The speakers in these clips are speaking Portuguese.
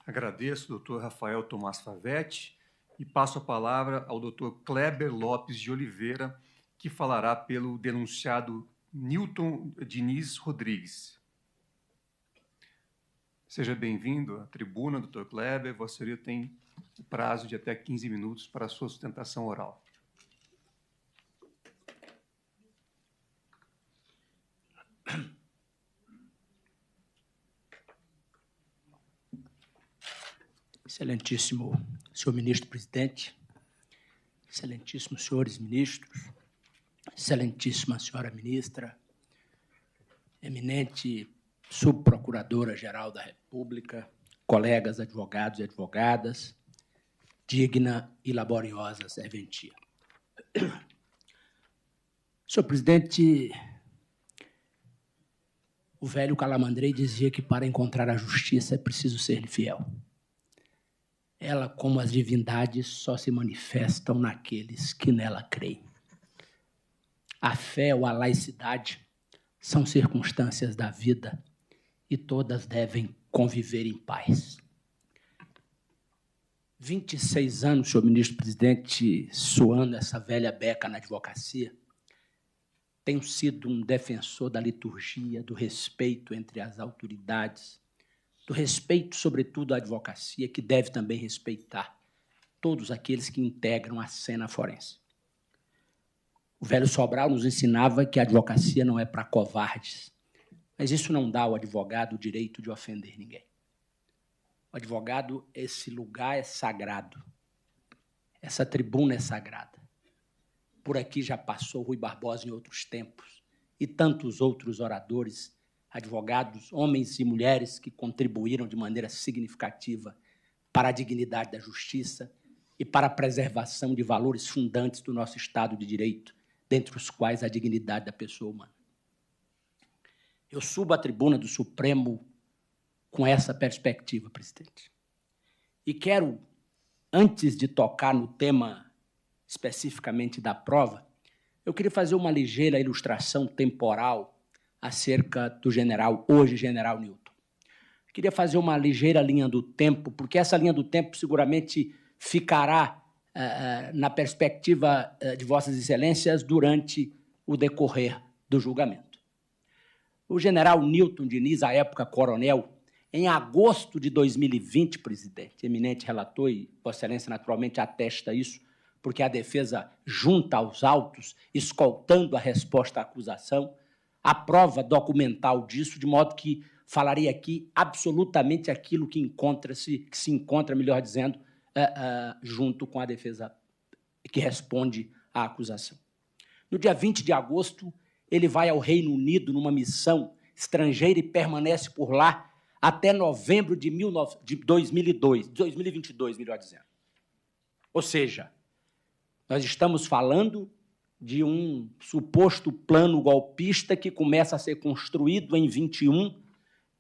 Agradeço, doutor Rafael Tomás Favetti, e passo a palavra ao doutor Kleber Lopes de Oliveira, que falará pelo denunciado Newton Diniz Rodrigues. Seja bem-vindo à tribuna, doutor Kleber. Vossa Senhoria tem o prazo de até 15 minutos para a sua sustentação oral. Excelentíssimo senhor ministro-presidente, excelentíssimos senhores ministros, excelentíssima senhora ministra, eminente subprocuradora-geral da República, colegas advogados e advogadas, digna e laboriosa serventia. Senhor presidente, o velho Calamandrei dizia que para encontrar a justiça é preciso ser-lhe fiel. Ela, como as divindades, só se manifestam naqueles que nela creem. A fé ou a laicidade são circunstâncias da vida e todas devem conviver em paz. 26 anos, senhor ministro-presidente, suando essa velha beca na advocacia, tenho sido um defensor da liturgia, do respeito entre as autoridades, do respeito, sobretudo, à advocacia, que deve também respeitar todos aqueles que integram a cena forense. O velho Sobral nos ensinava que a advocacia não é para covardes, mas isso não dá ao advogado o direito de ofender ninguém. O advogado, esse lugar é sagrado, essa tribuna é sagrada. Por aqui já passou Rui Barbosa em outros tempos e tantos outros oradores, advogados, homens e mulheres que contribuíram de maneira significativa para a dignidade da justiça e para a preservação de valores fundantes do nosso Estado de Direito, dentre os quais a dignidade da pessoa humana. Eu subo à tribuna do Supremo com essa perspectiva, presidente. E quero, antes de tocar no tema especificamente da prova, eu queria fazer uma ligeira ilustração temporal acerca do general, hoje general Newton. Queria fazer uma ligeira linha do tempo, porque essa linha do tempo seguramente ficará na perspectiva de Vossas Excelências durante o decorrer do julgamento. O general Newton Diniz, à época coronel, em agosto de 2020, presidente, eminente relator, e Vossa Excelência naturalmente atesta isso, porque a defesa junta aos autos, escoltando a resposta à acusação, a prova documental disso, de modo que falarei aqui absolutamente aquilo que se encontra, melhor dizendo, junto com a defesa que responde à acusação. No dia 20 de agosto, ele vai ao Reino Unido numa missão estrangeira e permanece por lá até novembro de 2022, melhor dizendo. Ou seja, nós estamos falando de um suposto plano golpista que começa a ser construído em 21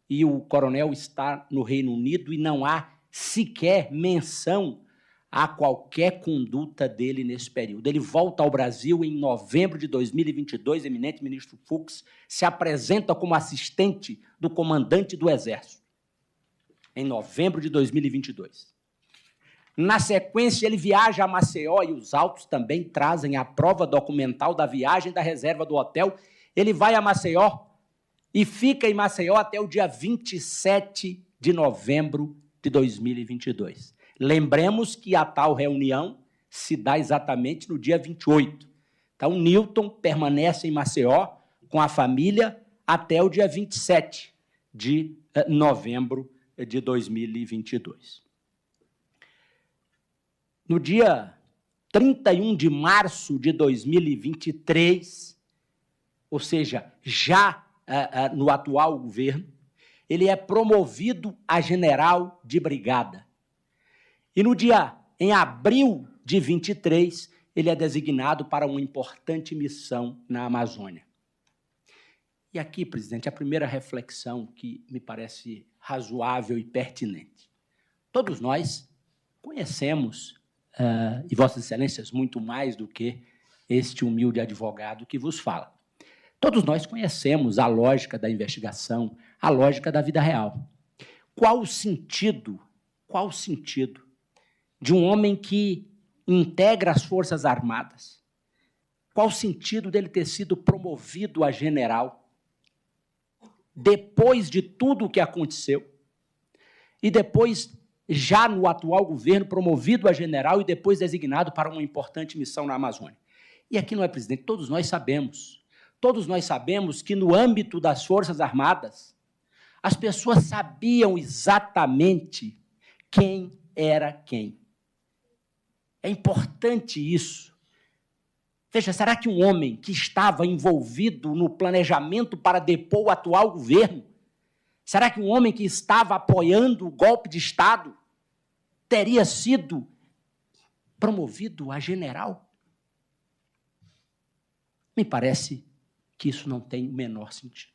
e o coronel está no Reino Unido e não há sequer menção a qualquer conduta dele nesse período. Ele volta ao Brasil em novembro de 2022, eminente ministro Fux, se apresenta como assistente do comandante do Exército, em novembro de 2022. Na sequência, ele viaja a Maceió e os autos também trazem a prova documental da viagem da reserva do hotel. Ele vai a Maceió e fica em Maceió até o dia 27 de novembro de 2022. Lembremos que a tal reunião se dá exatamente no dia 28. Então, Newton permanece em Maceió com a família até o dia 27 de novembro de 2022. No dia 31 de março de 2023, ou seja, já no atual governo, ele é promovido a general de brigada. E em abril de 23, ele é designado para uma importante missão na Amazônia. E aqui, presidente, a primeira reflexão que me parece razoável e pertinente. Todos nós conhecemos, e Vossas Excelências muito mais do que este humilde advogado que vos fala. Todos nós conhecemos a lógica da investigação, a lógica da vida real. Qual o sentido qual o sentido de um homem que integra as Forças Armadas? Qual o sentido dele ter sido promovido a general depois de tudo o que aconteceu e depois, já no atual governo, promovido a general e depois designado para uma importante missão na Amazônia? E aqui não é, presidente, todos nós sabemos que no âmbito das Forças Armadas, as pessoas sabiam exatamente quem era quem. É importante isso. Veja, será que um homem que estava envolvido no planejamento para depor o atual governo, será que um homem que estava apoiando o golpe de Estado teria sido promovido a general? Me parece que isso não tem o menor sentido.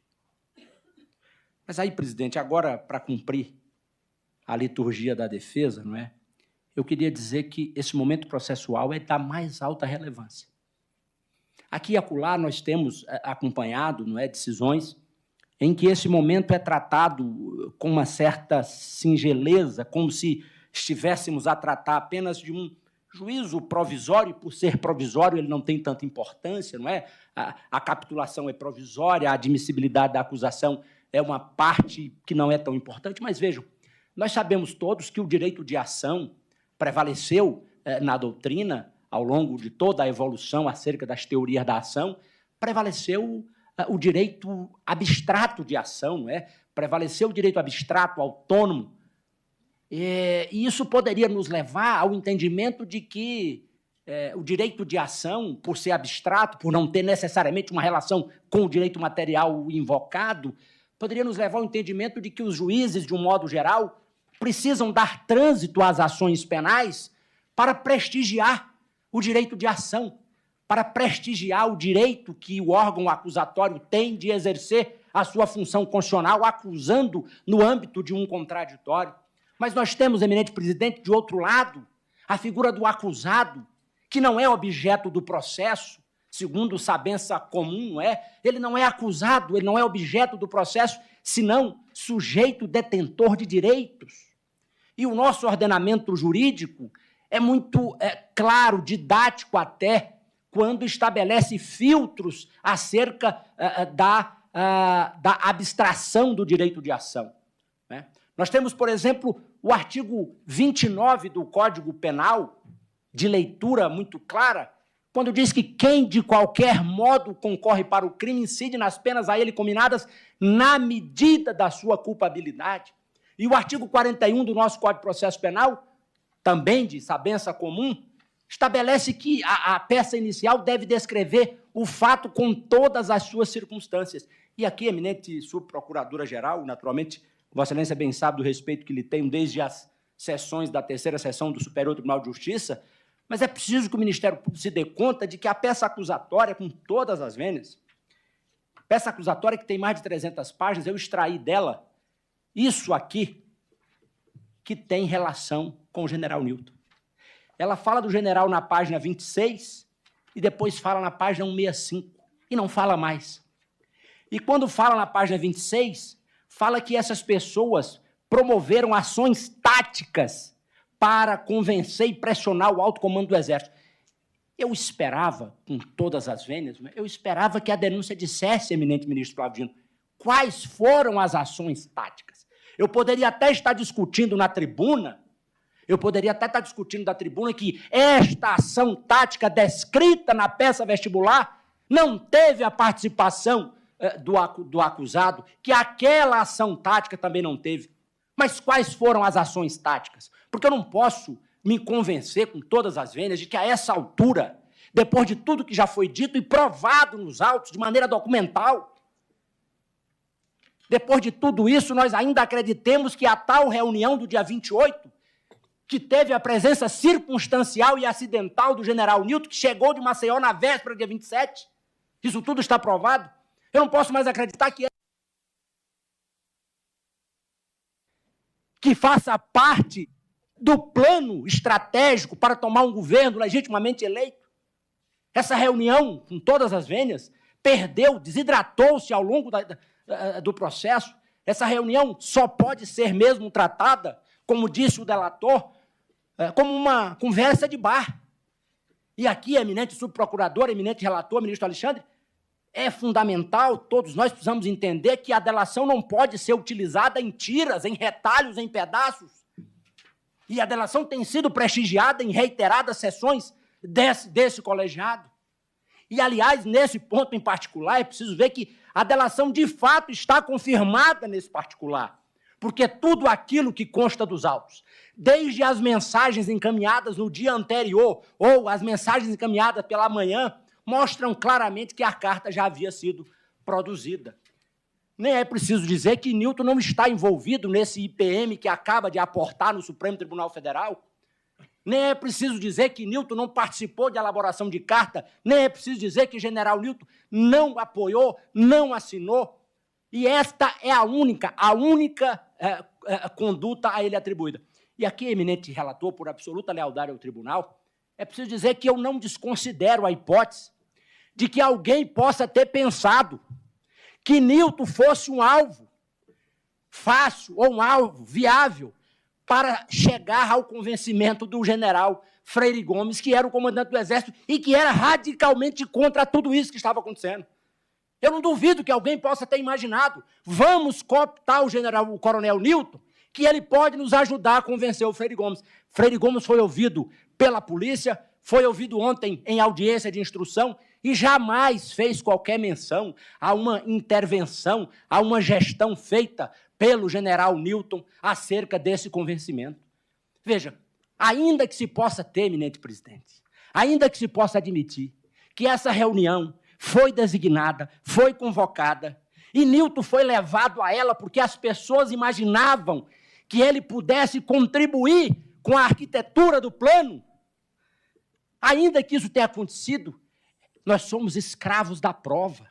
Mas aí, presidente, agora, para cumprir a liturgia da defesa, não é? Eu queria dizer que esse momento processual é da mais alta relevância. Aqui e acolá nós temos acompanhado, não é, decisões em que esse momento é tratado com uma certa singeleza, como se estivéssemos a tratar apenas de um juízo provisório, e por ser provisório ele não tem tanta importância, não é? A capitulação é provisória, a admissibilidade da acusação é uma parte que não é tão importante, mas vejam, nós sabemos todos que o direito de ação prevaleceu na doutrina ao longo de toda a evolução acerca das teorias da ação, prevaleceu o direito abstrato de ação, não é? Prevaleceu o direito abstrato, autônomo, e isso poderia nos levar ao entendimento de que o direito de ação, por ser abstrato, por não ter necessariamente uma relação com o direito material invocado, poderia nos levar ao entendimento de que os juízes, de um modo geral, precisam dar trânsito às ações penais para prestigiar o direito de ação, para prestigiar o direito que o órgão acusatório tem de exercer a sua função constitucional, acusando no âmbito de um contraditório. Mas nós temos, eminente presidente, de outro lado, a figura do acusado, que não é objeto do processo, segundo sabença comum, não é? Ele não é acusado, ele não é objeto do processo, senão sujeito detentor de direitos. E o nosso ordenamento jurídico é muito claro, didático até, quando estabelece filtros acerca da abstração do direito de ação, né? Nós temos, por exemplo, o artigo 29 do Código Penal, de leitura muito clara, quando diz que quem de qualquer modo concorre para o crime incide nas penas a ele cominadas na medida da sua culpabilidade. E o artigo 41 do nosso Código de Processo Penal, também de sabença comum, estabelece que a peça inicial deve descrever o fato com todas as suas circunstâncias. E aqui, eminente subprocuradora-geral, naturalmente, Vossa Excelência bem sabe do respeito que lhe tenho desde as sessões da terceira sessão do Superior Tribunal de Justiça, mas é preciso que o Ministério Público se dê conta de que a peça acusatória, com todas as vênias, peça acusatória que tem mais de 300 páginas, eu extraí dela isso aqui, que tem relação com o general Newton. Ela fala do general na página 26 e depois fala na página 165 e não fala mais. E quando fala na página 26, fala que essas pessoas promoveram ações táticas para convencer e pressionar o alto comando do Exército. Eu esperava, com todas as vênias, eu esperava que a denúncia dissesse, eminente ministro Flávio Dino, quais foram as ações táticas. Eu poderia até estar discutindo na tribuna, que esta ação tática descrita na peça vestibular não teve a participação do acusado, que aquela ação tática também não teve. Mas quais foram as ações táticas? Porque eu não posso me convencer com todas as vênias de que a essa altura, depois de tudo que já foi dito e provado nos autos de maneira documental, depois de tudo isso, nós ainda acreditemos que a tal reunião do dia 28, que teve a presença circunstancial e acidental do general Newton, que chegou de Maceió na véspera do dia 27, isso tudo está provado. Eu não posso mais acreditar que faça parte do plano estratégico para tomar um governo legitimamente eleito. Essa reunião, com todas as vênias, desidratou-se ao longo do processo. Essa reunião só pode ser mesmo tratada como disse o delator, como uma conversa de bar. E aqui, eminente subprocurador, eminente relator, ministro Alexandre, é fundamental, todos nós precisamos entender que a delação não pode ser utilizada em tiras, em retalhos, em pedaços. E a delação tem sido prestigiada em reiteradas sessões desse colegiado. E, aliás, nesse ponto em particular, é preciso ver que a delação, de fato, está confirmada nesse particular, porque tudo aquilo que consta dos autos, desde as mensagens encaminhadas no dia anterior ou as mensagens encaminhadas pela manhã, mostram claramente que a carta já havia sido produzida. Nem é preciso dizer que Nilton não está envolvido nesse IPM que acaba de aportar no Supremo Tribunal Federal. Nem é preciso dizer que Nilton não participou de elaboração de carta, nem é preciso dizer que General Nilton não apoiou, não assinou. E esta é a única conduta a ele atribuída. E aqui, eminente relator, por absoluta lealdade ao tribunal, é preciso dizer que eu não desconsidero a hipótese de que alguém possa ter pensado que Nilton fosse um alvo fácil ou um alvo viável para chegar ao convencimento do general Freire Gomes, que era o comandante do Exército e que era radicalmente contra tudo isso que estava acontecendo. Eu não duvido que alguém possa ter imaginado, vamos cooptar o coronel Nilton, que ele pode nos ajudar a convencer o Freire Gomes. Freire Gomes foi ouvido pela polícia, foi ouvido ontem em audiência de instrução e jamais fez qualquer menção a uma intervenção, a uma gestão feita pelo general Nilton acerca desse convencimento. Veja, ainda que se possa ter, eminente presidente, ainda que se possa admitir que essa reunião foi designada, foi convocada, e Nilton foi levado a ela porque as pessoas imaginavam que ele pudesse contribuir com a arquitetura do plano, ainda que isso tenha acontecido, nós somos escravos da prova.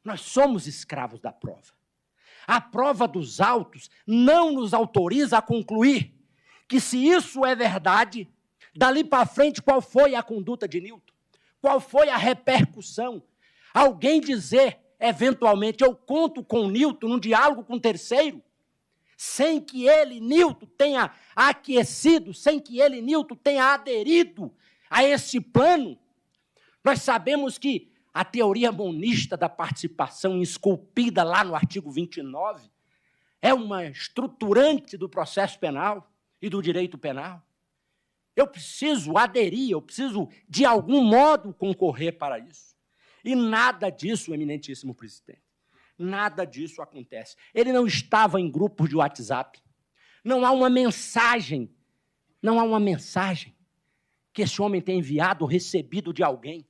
Nós somos escravos da prova. A prova dos autos não nos autoriza a concluir que, se isso é verdade, dali para frente, qual foi a conduta de Nilton? Qual foi a repercussão? Alguém dizer, eventualmente, eu conto com Nilton num diálogo com terceiro, sem que ele, Nilton, tenha aquecido, sem que ele, Nilton, tenha aderido a esse plano. Nós sabemos que a teoria monista da participação, esculpida lá no artigo 29, é uma estruturante do processo penal e do direito penal. Eu preciso aderir, eu preciso, de algum modo, concorrer para isso. E nada disso, eminentíssimo presidente, nada disso acontece. Ele não estava em grupos de WhatsApp. Não há uma mensagem que esse homem tenha enviado ou recebido de alguém.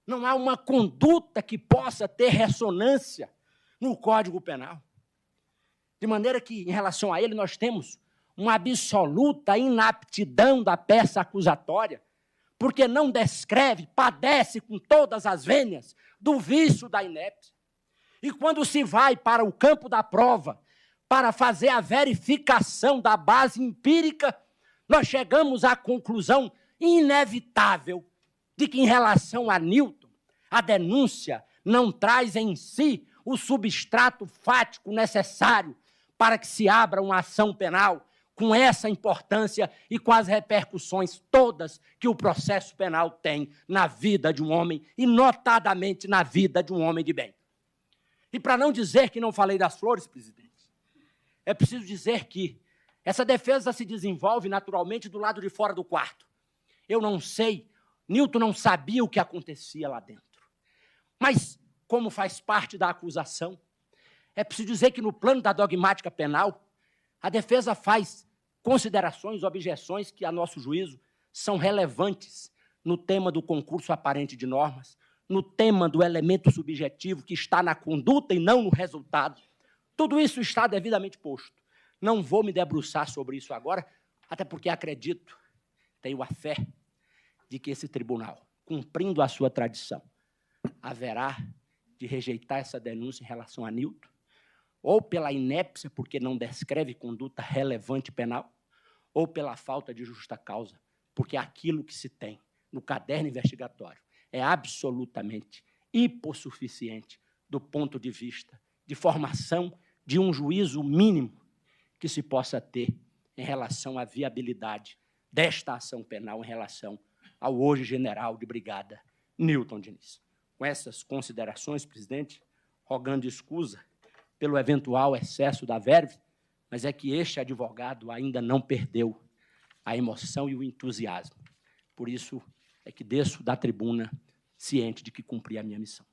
Não há uma conduta que possa ter ressonância no Código Penal. De maneira que, em relação a ele, nós temos uma absoluta inaptidão da peça acusatória, porque não descreve, padece com todas as vênias do vício da inépcia. E quando se vai para o campo da prova, para fazer a verificação da base empírica, nós chegamos à conclusão inevitável de que, em relação a Nilton, a denúncia não traz em si o substrato fático necessário para que se abra uma ação penal com essa importância e com as repercussões todas que o processo penal tem na vida de um homem, e notadamente na vida de um homem de bem. E para não dizer que não falei das flores, presidente, é preciso dizer que essa defesa se desenvolve naturalmente do lado de fora do quarto. Eu não sei, Nilton não sabia o que acontecia lá dentro. Mas, como faz parte da acusação, é preciso dizer que no plano da dogmática penal, a defesa faz considerações, objeções que, a nosso juízo, são relevantes no tema do concurso aparente de normas, no tema do elemento subjetivo que está na conduta e não no resultado. Tudo isso está devidamente posto. Não vou me debruçar sobre isso agora, até porque acredito, tenho a fé de que esse tribunal, cumprindo a sua tradição, haverá de rejeitar essa denúncia em relação a Nilton, ou pela inépcia, porque não descreve conduta relevante penal, ou pela falta de justa causa, porque aquilo que se tem no caderno investigatório é absolutamente hipossuficiente do ponto de vista de formação de um juízo mínimo que se possa ter em relação à viabilidade desta ação penal em relação ao hoje general de brigada Newton Diniz. Com essas considerações, presidente, rogando escusa pelo eventual excesso da verve, mas é que este advogado ainda não perdeu a emoção e o entusiasmo. Por isso é que desço da tribuna ciente de que cumpri a minha missão.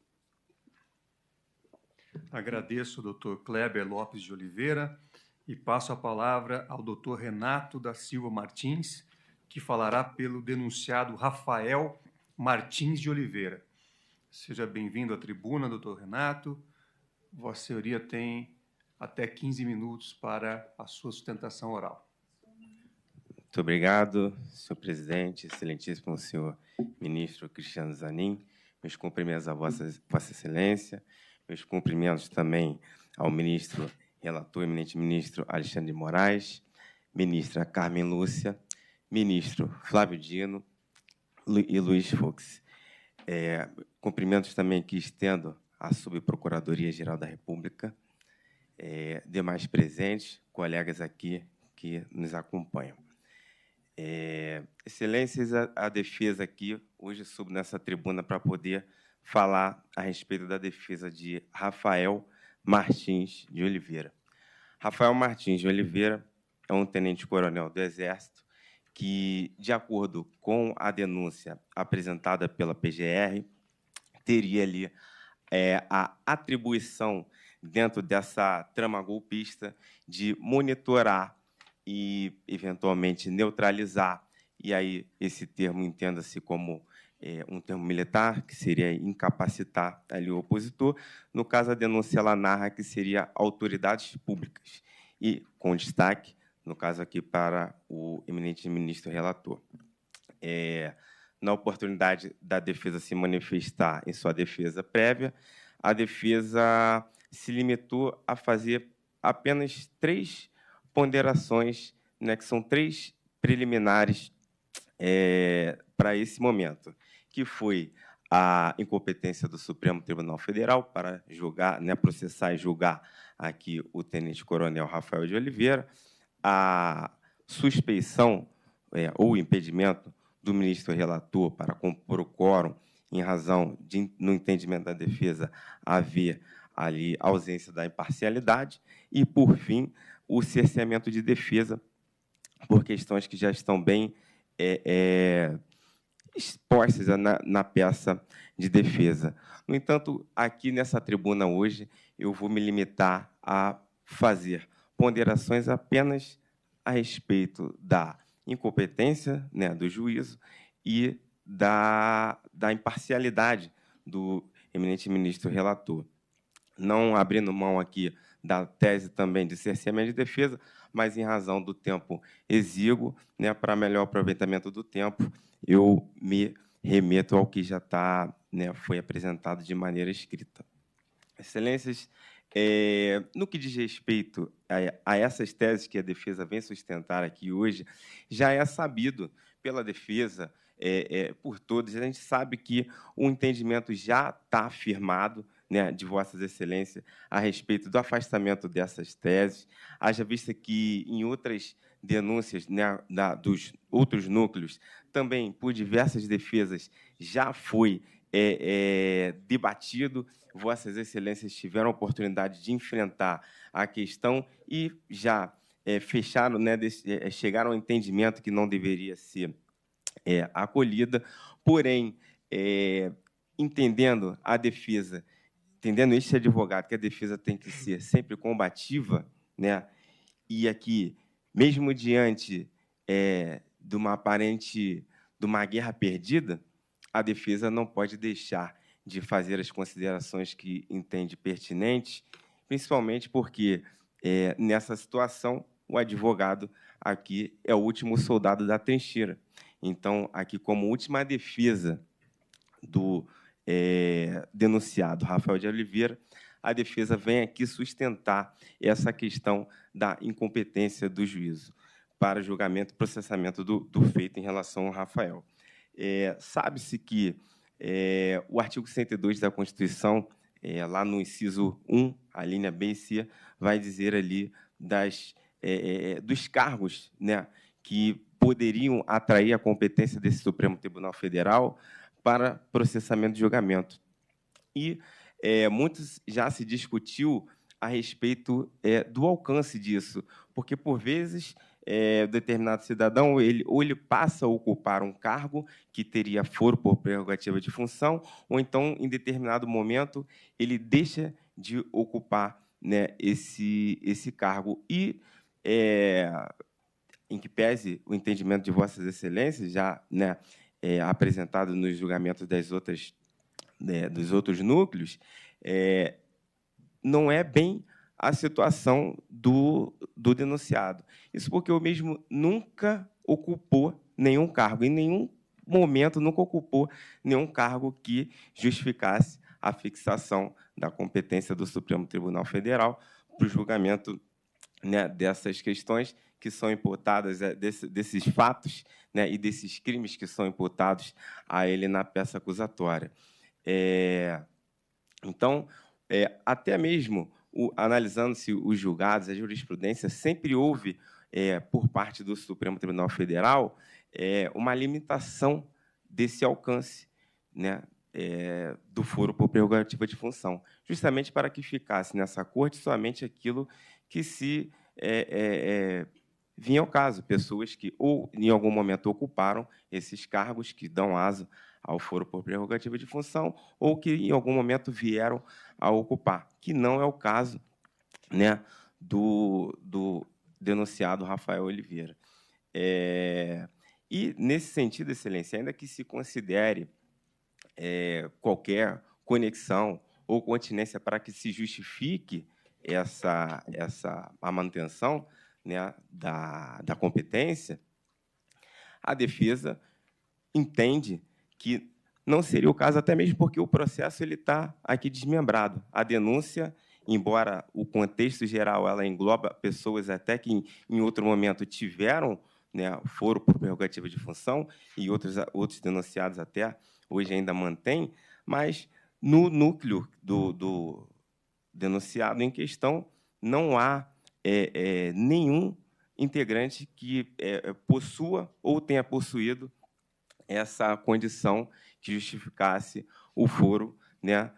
Agradeço ao doutor Kleber Lopes de Oliveira e passo a palavra ao doutor Renato da Silva Martins, que falará pelo denunciado Rafael Martins de Oliveira. Seja bem-vindo à tribuna, doutor Renato. Vossa Senhoria tem até 15 minutos para a sua sustentação oral. Muito obrigado, senhor presidente, excelentíssimo senhor ministro Cristiano Zanin. Meus cumprimentos a Vossa Excelência, meus cumprimentos também ao ministro relator, eminente ministro Alexandre de Moraes, ministra Carmen Lúcia, ministro Flávio Dino e Luiz Fux. Cumprimentos também que estendo à Subprocuradoria-Geral da República, demais presentes, colegas aqui que nos acompanham. Excelências, a defesa aqui, hoje subo nessa tribuna para poder falar a respeito da defesa de Rafael Martins de Oliveira. Rafael Martins de Oliveira é um tenente-coronel do Exército que, de acordo com a denúncia apresentada pela PGR, teria ali a atribuição, dentro dessa trama golpista, de monitorar e, eventualmente, neutralizar, e aí esse termo entenda-se como um termo militar, que seria incapacitar ali o opositor. No caso, a denúncia ela narra que seria autoridades públicas, e com destaque, no caso aqui, para o eminente ministro relator. Na oportunidade da defesa se manifestar em sua defesa prévia, a defesa se limitou a fazer apenas 3 ponderações, né, que são 3 preliminares para esse momento, que foi a incompetência do Supremo Tribunal Federal para julgar, né, processar e julgar aqui o tenente-coronel Rafael de Oliveira, a suspeição ou impedimento do ministro relator para compor o quórum em razão de, no entendimento da defesa, haver ali ausência da imparcialidade e, por fim, o cerceamento de defesa por questões que já estão bem expostas na peça de defesa. No entanto, aqui nessa tribuna hoje, eu vou me limitar a fazer ponderações apenas a respeito da incompetência, né, do juízo e da imparcialidade do eminente ministro relator. Não abrindo mão aqui da tese também de cerceamento de defesa, mas em razão do tempo exíguo, né, para melhor aproveitamento do tempo, eu me remeto ao que já está, né, foi apresentado de maneira escrita. Excelências, no que diz respeito a essas teses que a defesa vem sustentar aqui hoje, já é sabido pela defesa, por todos, a gente sabe que o entendimento já está afirmado, né, de Vossas Excelências a respeito do afastamento dessas teses, haja vista que em outras denúncias, né, dos outros núcleos, também por diversas defesas, já foi debatido, Vossas Excelências tiveram a oportunidade de enfrentar a questão e já fecharam, né, chegaram ao entendimento que não deveria ser acolhida, porém, entendendo a defesa, entendendo este advogado que a defesa tem que ser sempre combativa, né, e aqui, mesmo diante de uma guerra perdida, a defesa não pode deixar de fazer as considerações que entende pertinentes, principalmente porque, nessa situação, o advogado aqui é o último soldado da trincheira. Então, aqui, como última defesa do denunciado Rafael de Oliveira, a defesa vem aqui sustentar essa questão da incompetência do juízo para julgamento e processamento do feito em relação ao Rafael. Sabe-se que o artigo 102 da Constituição, lá no inciso 1, a linha B e C, vai dizer ali das dos cargos, né, que poderiam atrair a competência desse Supremo Tribunal Federal para processamento de julgamento. E muitos já se discutiu a respeito do alcance disso, porque, por vezes, determinado cidadão ele passa a ocupar um cargo que teria foro por prerrogativa de função, ou então, em determinado momento, ele deixa de ocupar, né, esse cargo. E, em que pese o entendimento de Vossas Excelências, já, né, apresentado nos julgamentos dos outros núcleos, não é bem a situação do denunciado. Isso porque o mesmo nunca ocupou nenhum cargo, em nenhum momento nunca ocupou nenhum cargo que justificasse a fixação da competência do Supremo Tribunal Federal para o julgamento, né, dessas questões que são imputadas, desses fatos, né, e desses crimes que são imputados a ele na peça acusatória. Então, até mesmo analisando-se os julgados, a jurisprudência, sempre houve, por parte do Supremo Tribunal Federal, uma limitação desse alcance, né, do foro por prerrogativa de função, justamente para que ficasse nessa corte somente aquilo que se vinha ao caso, pessoas que ou em algum momento ocuparam esses cargos que dão aso ao foro por prerrogativa de função, ou que em algum momento vieram a ocupar, que não é o caso, né, do denunciado Rafael Oliveira. E, nesse sentido, Excelência, ainda que se considere qualquer conexão ou continência para que se justifique a manutenção, né, da competência, a defesa entende que não seria o caso, até mesmo porque o processo está aqui desmembrado. A denúncia, embora o contexto geral ela engloba pessoas até que em outro momento tiveram, né, foro por prerrogativa de função, e outros denunciados até hoje ainda mantêm, mas no núcleo do denunciado em questão não há nenhum integrante que possua ou tenha possuído essa condição que justificasse o foro, né,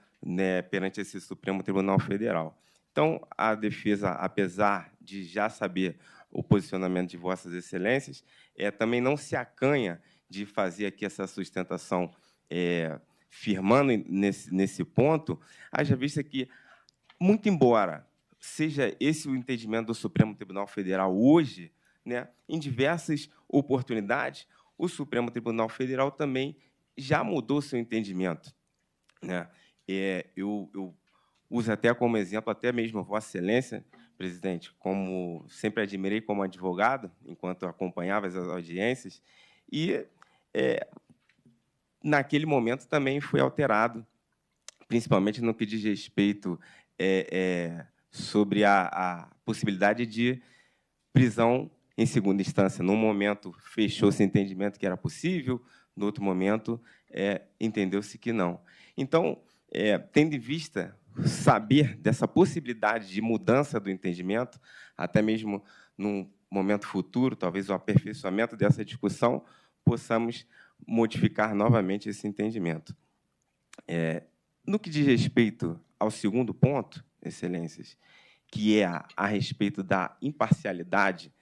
perante esse Supremo Tribunal Federal. Então, a defesa, apesar de já saber o posicionamento de Vossas Excelências, também não se acanha de fazer aqui essa sustentação firmando nesse ponto, haja vista que, muito embora seja esse o entendimento do Supremo Tribunal Federal hoje, né, em diversas oportunidades, o Supremo Tribunal Federal também já mudou seu entendimento, né? Eu uso até como exemplo, até mesmo Vossa Excelência, presidente, como sempre admirei como advogado, enquanto acompanhava as audiências, e naquele momento também foi alterado, principalmente no que diz respeito sobre a possibilidade de prisão em segunda instância. Num momento, fechou-se o entendimento que era possível, no outro momento, entendeu-se que não. Então, tendo em vista saber dessa possibilidade de mudança do entendimento, até mesmo num momento futuro, talvez o aperfeiçoamento dessa discussão, possamos modificar novamente esse entendimento. No que diz respeito ao segundo ponto, Excelências, que é a respeito da imparcialidade,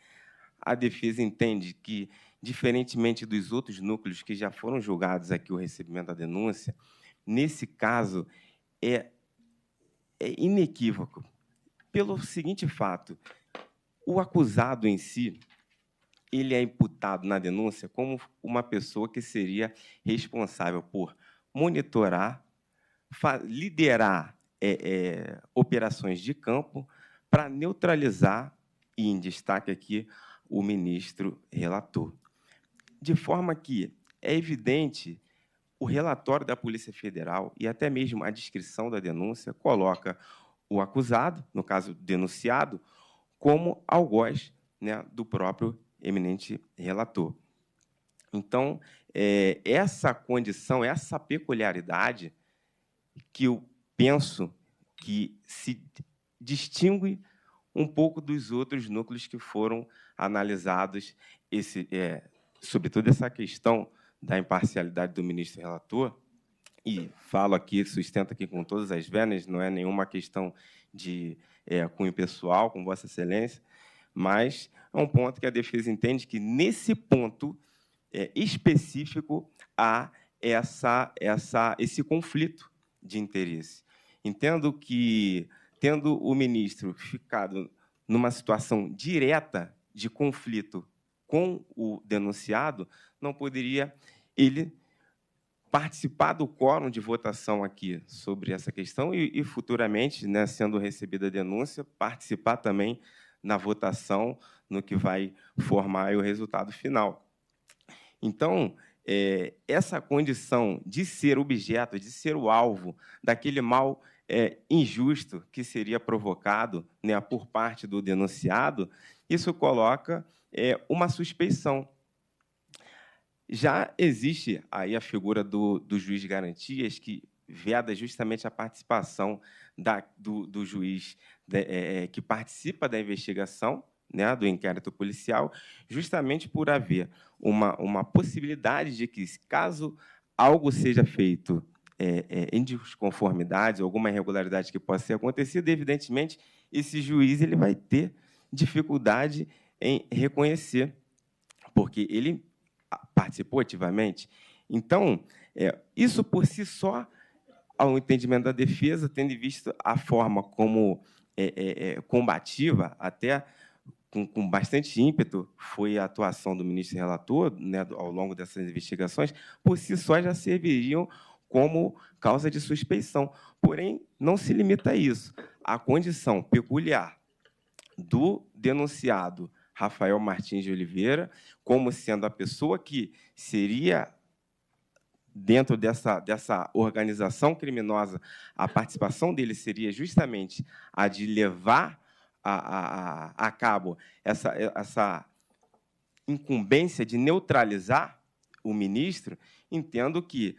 a defesa entende que, diferentemente dos outros núcleos que já foram julgados aqui o recebimento da denúncia, nesse caso é inequívoco, pelo seguinte fato: o acusado em si, ele é imputado na denúncia como uma pessoa que seria responsável por monitorar, liderar operações de campo para neutralizar, e em destaque aqui, o ministro relator. De forma que é evidente, o relatório da Polícia Federal e até mesmo a descrição da denúncia coloca o acusado, no caso denunciado, como algoz, né, do próprio eminente relator. Então, essa condição, essa peculiaridade que eu penso que se distingue um pouco dos outros núcleos que foram analisados, sobretudo essa questão da imparcialidade do ministro relator, e falo aqui, sustento aqui com todas as venas, não é nenhuma questão de cunho pessoal, com Vossa Excelência, mas é um ponto que a defesa entende que, nesse ponto específico, há esse conflito de interesse. Entendo que, tendo o ministro ficado numa situação direta de conflito com o denunciado, não poderia ele participar do quórum de votação aqui sobre essa questão e futuramente, né, sendo recebida a denúncia, participar também na votação no que vai formar o resultado final. Então, essa condição de ser objeto, de ser o alvo daquele mal injusto que seria provocado, né, por parte do denunciado, isso coloca uma suspeição. Já existe aí a figura do juiz de garantias, que veda justamente a participação do juiz que participa da investigação, né, do inquérito policial, justamente por haver uma possibilidade de que, caso algo seja feito em desconformidade, alguma irregularidade que possa ter acontecido, evidentemente, esse juiz ele vai ter dificuldade em reconhecer, porque ele participou ativamente. Então, isso por si só, ao entendimento da defesa, tendo visto a forma como combativa, até com bastante ímpeto, foi a atuação do ministro relator, né, ao longo dessas investigações, por si só já serviriam como causa de suspeição. Porém, não se limita a isso. A condição peculiar do denunciado Rafael Martins de Oliveira, como sendo a pessoa que seria, dentro dessa organização criminosa, a participação dele seria justamente a de levar a cabo essa incumbência de neutralizar o ministro, entendo que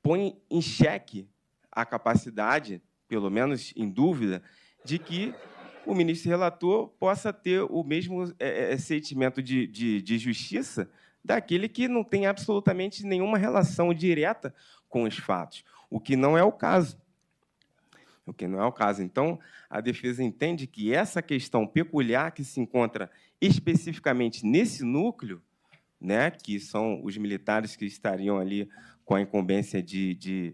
põe em xeque a capacidade, pelo menos em dúvida, de que o ministro relator possa ter o mesmo sentimento de justiça daquele que não tem absolutamente nenhuma relação direta com os fatos, o que não é o caso. O que não é o caso. Então, a defesa entende que essa questão peculiar que se encontra especificamente nesse núcleo, né, que são os militares que estariam ali com a incumbência de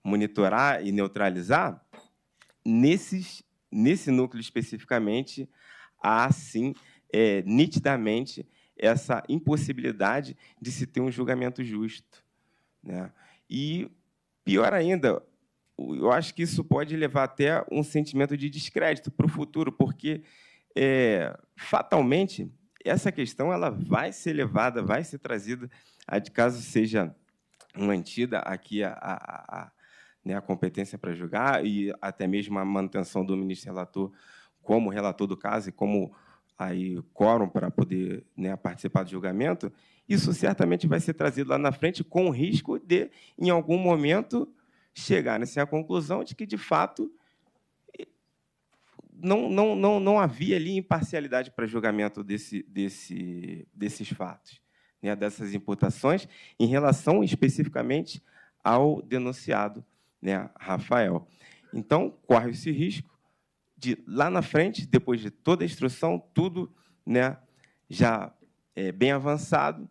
monitorar e neutralizar, nesse núcleo especificamente, há, sim, nitidamente, essa impossibilidade de se ter um julgamento justo, né? E, pior ainda, eu acho que isso pode levar até um sentimento de descrédito para o futuro, porque, fatalmente, essa questão ela vai ser levada, vai ser trazida, caso seja mantida aqui né, a competência para julgar e até mesmo a manutenção do ministro relator como relator do caso e como aí quórum para poder, né, participar do julgamento, isso certamente vai ser trazido lá na frente com o risco de, em algum momento, chegar nessa conclusão de que, de fato, não havia ali imparcialidade para julgamento desses fatos, né, dessas imputações, em relação especificamente ao denunciado, né, Rafael. Então, corre esse risco de, lá na frente, depois de toda a instrução, tudo, né, já bem avançado,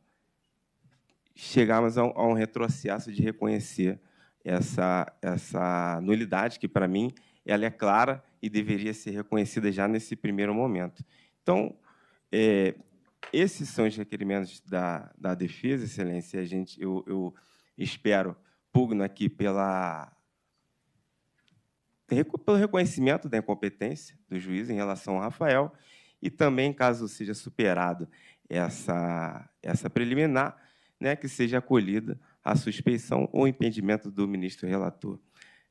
chegarmos a um retrocesso de reconhecer essa nulidade, que, para mim, ela é clara e deveria ser reconhecida já nesse primeiro momento. Então, esses são os requerimentos da defesa, Excelência. Eu espero, pugno aqui pelo reconhecimento da incompetência do juiz em relação ao Rafael e também, caso seja superado essa preliminar, né, que seja acolhida a suspeição ou impedimento do ministro relator.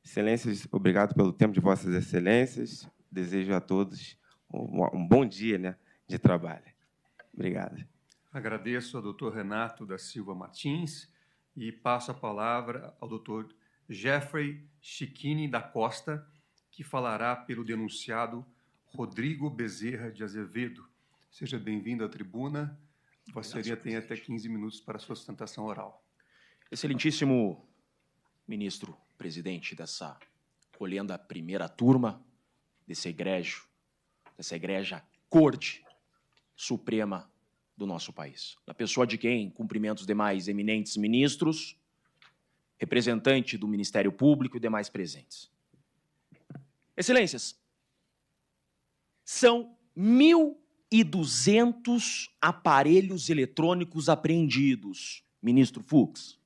Excelências, obrigado pelo tempo de Vossas Excelências. Desejo a todos um bom dia, né, de trabalho. Obrigado. Agradeço ao doutor Renato da Silva Martins e passo a palavra ao doutor Jeffrey Chiquini da Costa, que falará pelo denunciado Rodrigo Bezerra de Azevedo. Seja bem-vindo à tribuna. Vossa Senhoria tem até 15 minutos para sua sustentação oral. Excelentíssimo ministro presidente colhendo a primeira turma dessa egrégia Corte Suprema do nosso país. Na pessoa de quem cumprimento os demais eminentes ministros, representante do Ministério Público e demais presentes. Excelências, são 1.200 aparelhos eletrônicos apreendidos, ministro Fux.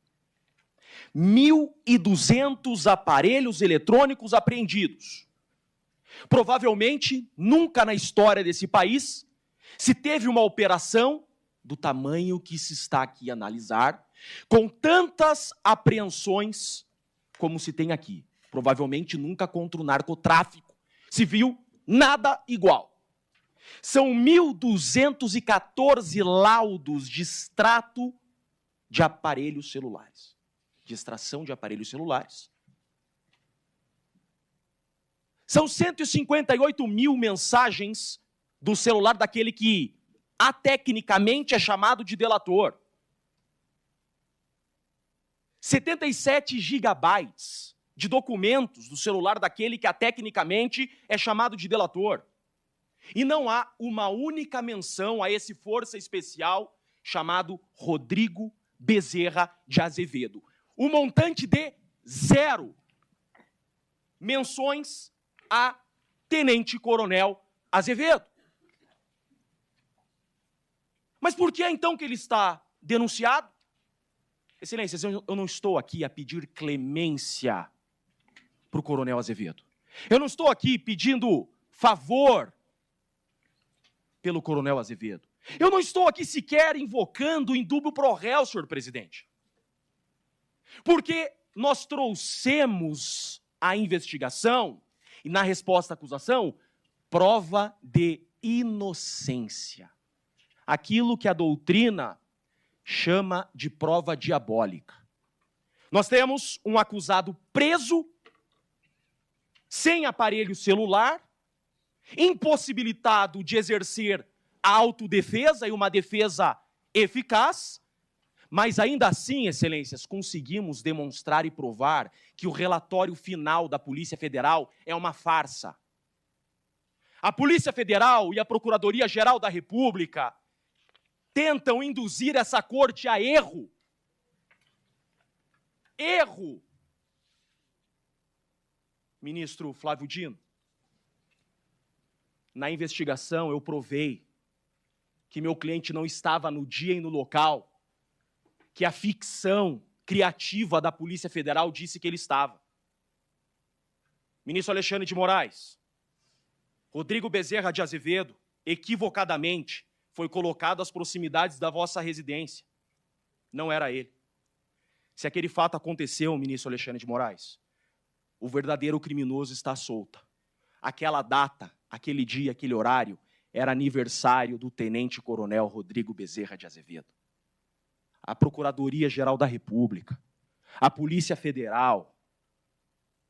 1.200 aparelhos eletrônicos apreendidos. Provavelmente, nunca na história desse país se teve uma operação do tamanho que se está aqui a analisar, com tantas apreensões como se tem aqui. Provavelmente nunca contra o narcotráfico se viu nada igual. São 1.214 laudos de extrato de aparelhos celulares, de extração de aparelhos celulares. São 158 mil mensagens do celular daquele que, atecnicamente, é chamado de delator. 77 gigabytes de documentos do celular daquele que, atecnicamente, é chamado de delator. E não há uma única menção a esse força especial chamado Rodrigo Bezerra de Azevedo. O montante de 0 menções a Tenente-Coronel Azevedo. Mas por que, então, que ele está denunciado? Excelências, eu não estou aqui a pedir clemência para o Coronel Azevedo. Eu não estou aqui pedindo favor pelo Coronel Azevedo. Eu não estou aqui sequer invocando o indúbio pro réu, senhor presidente. Porque nós trouxemos à investigação e na resposta à acusação prova de inocência. Aquilo que a doutrina chama de prova diabólica. Nós temos um acusado preso, sem aparelho celular, impossibilitado de exercer a autodefesa e uma defesa eficaz, mas ainda assim, excelências, conseguimos demonstrar e provar que o relatório final da Polícia Federal é uma farsa. A Polícia Federal e a Procuradoria-Geral da República tentam induzir essa corte a erro. Erro! Ministro Flávio Dino, na investigação eu provei que meu cliente não estava no dia e no local que a ficção criativa da Polícia Federal disse que ele estava. Ministro Alexandre de Moraes, Rodrigo Bezerra de Azevedo, equivocadamente, foi colocado às proximidades da vossa residência. Não era ele. Se aquele fato aconteceu, ministro Alexandre de Moraes, o verdadeiro criminoso está solto. Aquela data, aquele dia, aquele horário, era aniversário do tenente-coronel Rodrigo Bezerra de Azevedo. A Procuradoria-Geral da República, a Polícia Federal,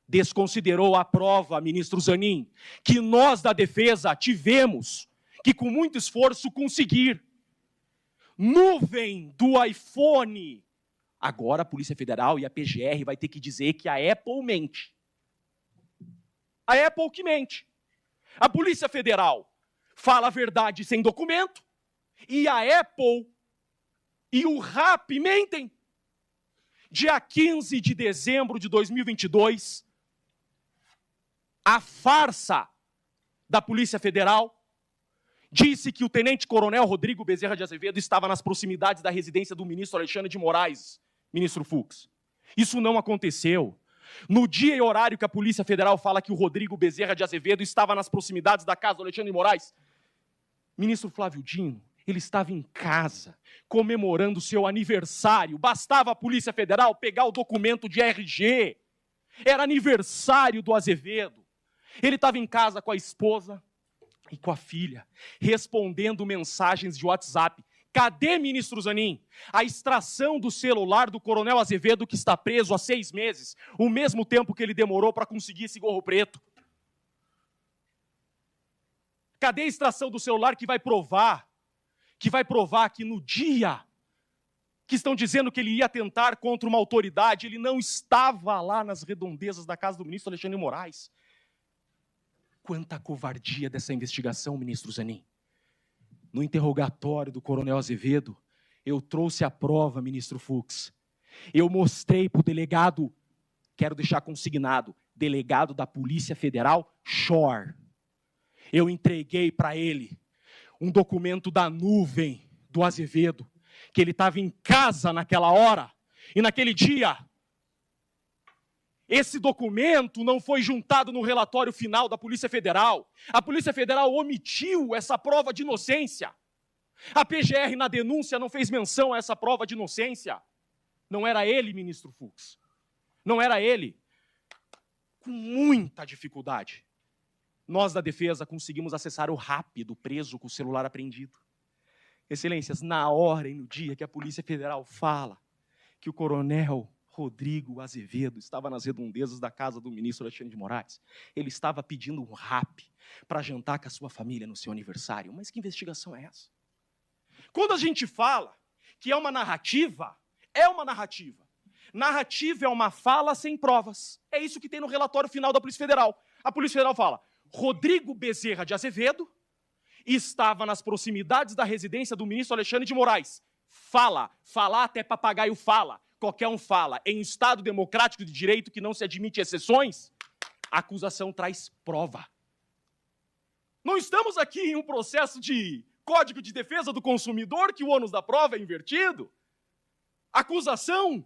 desconsiderou a prova, ministro Zanin, que nós da defesa tivemos que, com muito esforço, conseguir. Nuvem do iPhone. Agora a Polícia Federal e a PGR vai ter que dizer que a Apple mente. A Apple que mente. A Polícia Federal fala a verdade sem documento e a Apple e o RAP mentem. Dia 15 de dezembro de 2022, a farsa da Polícia Federal disse que o tenente-coronel Rodrigo Bezerra de Azevedo estava nas proximidades da residência do ministro Alexandre de Moraes, ministro Fux. Isso não aconteceu. No dia e horário que a Polícia Federal fala que o Rodrigo Bezerra de Azevedo estava nas proximidades da casa do Alexandre de Moraes, ministro Flávio Dino, ele estava em casa, comemorando seu aniversário. Bastava a Polícia Federal pegar o documento de RG. Era aniversário do Azevedo. Ele estava em casa com a esposa e com a filha, respondendo mensagens de WhatsApp. Cadê, ministro Zanin, a extração do celular do coronel Azevedo, que está preso há 6 meses, o mesmo tempo que ele demorou para conseguir esse gorro preto? Cadê a extração do celular que vai provar que no dia que estão dizendo que ele ia atentar contra uma autoridade, ele não estava lá nas redondezas da casa do ministro Alexandre de Moraes? Quanta covardia dessa investigação, ministro Zanin. No interrogatório do coronel Azevedo, eu trouxe a prova, ministro Fux. Eu mostrei para o delegado, quero deixar consignado, delegado da Polícia Federal, Schor. Eu entreguei para ele um documento da nuvem do Azevedo, que ele estava em casa naquela hora, e naquele dia, esse documento não foi juntado no relatório final da Polícia Federal. A Polícia Federal omitiu essa prova de inocência. A PGR, na denúncia, não fez menção a essa prova de inocência. Não era ele, ministro Fux. Não era ele. Com muita dificuldade, nós da defesa conseguimos acessar o RAP do preso com o celular apreendido. Excelências, na hora e no dia que a Polícia Federal fala que o coronel Rodrigo Azevedo estava nas redondezas da casa do ministro Alexandre de Moraes, ele estava pedindo um RAP para jantar com a sua família no seu aniversário. Mas que investigação é essa? Quando a gente fala que é uma narrativa, é uma narrativa. Narrativa é uma fala sem provas. É isso que tem no relatório final da Polícia Federal. A Polícia Federal fala: Rodrigo Bezerra de Azevedo estava nas proximidades da residência do ministro Alexandre de Moraes. Fala. Falar até papagaio fala. Qualquer um fala. Em um Estado democrático de direito que não se admite exceções, a acusação traz prova. Não estamos aqui em um processo de Código de Defesa do Consumidor que o ônus da prova é invertido. A acusação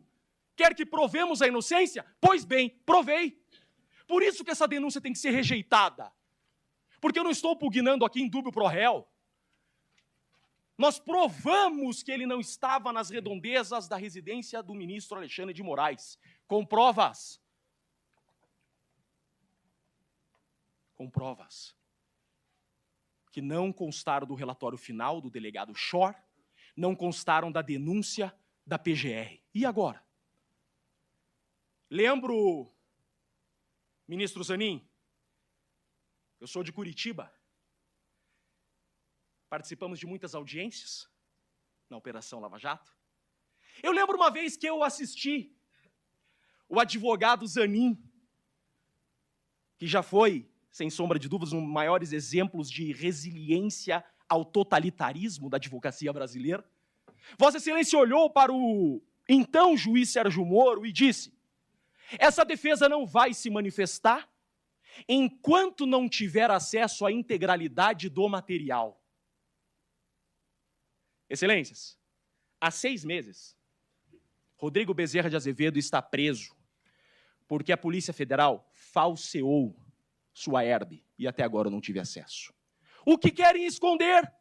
quer que provemos a inocência? Pois bem, provei. Por isso que essa denúncia tem que ser rejeitada. Porque eu não estou pugnando aqui em dúbio pro réu. Nós provamos que ele não estava nas redondezas da residência do ministro Alexandre de Moraes. Com provas. Com provas. Que não constaram do relatório final do delegado Schor, não constaram da denúncia da PGR. E agora? Lembro, ministro Zanin, eu sou de Curitiba. Participamos de muitas audiências na Operação Lava Jato. Eu lembro uma vez que eu assisti o advogado Zanin, que já foi, sem sombra de dúvidas, um dos maiores exemplos de resiliência ao totalitarismo da advocacia brasileira. Vossa Excelência olhou para o então juiz Sérgio Moro e disse: essa defesa não vai se manifestar enquanto não tiver acesso à integralidade do material. Excelências, há 6 meses, Rodrigo Bezerra de Azevedo está preso porque a Polícia Federal falseou sua herbe e até agora eu não tive acesso. O que querem esconder?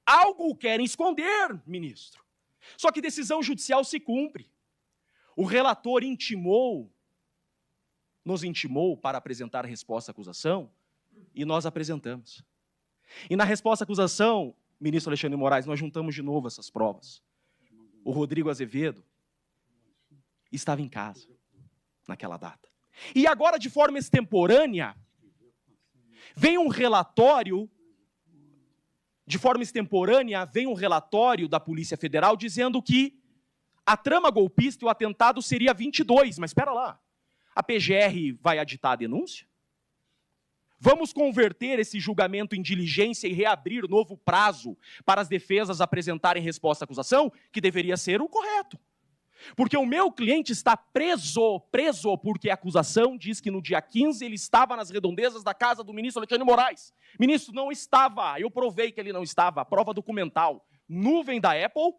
Algo querem esconder, ministro. Só que decisão judicial se cumpre. O relator nos intimou para apresentar a resposta à acusação e nós apresentamos. E na resposta à acusação, ministro Alexandre de Moraes, nós juntamos de novo essas provas. O Rodrigo Azevedo estava em casa naquela data. E agora, de forma extemporânea, vem um relatório da Polícia Federal dizendo que a trama golpista e o atentado seria 22. Mas espera lá, a PGR vai aditar a denúncia? Vamos converter esse julgamento em diligência e reabrir novo prazo para as defesas apresentarem resposta à acusação, que deveria ser o correto. Porque o meu cliente está preso porque a acusação diz que no dia 15 ele estava nas redondezas da casa do ministro Alexandre de Moraes. Ministro, não estava, eu provei que ele não estava, prova documental, nuvem da Apple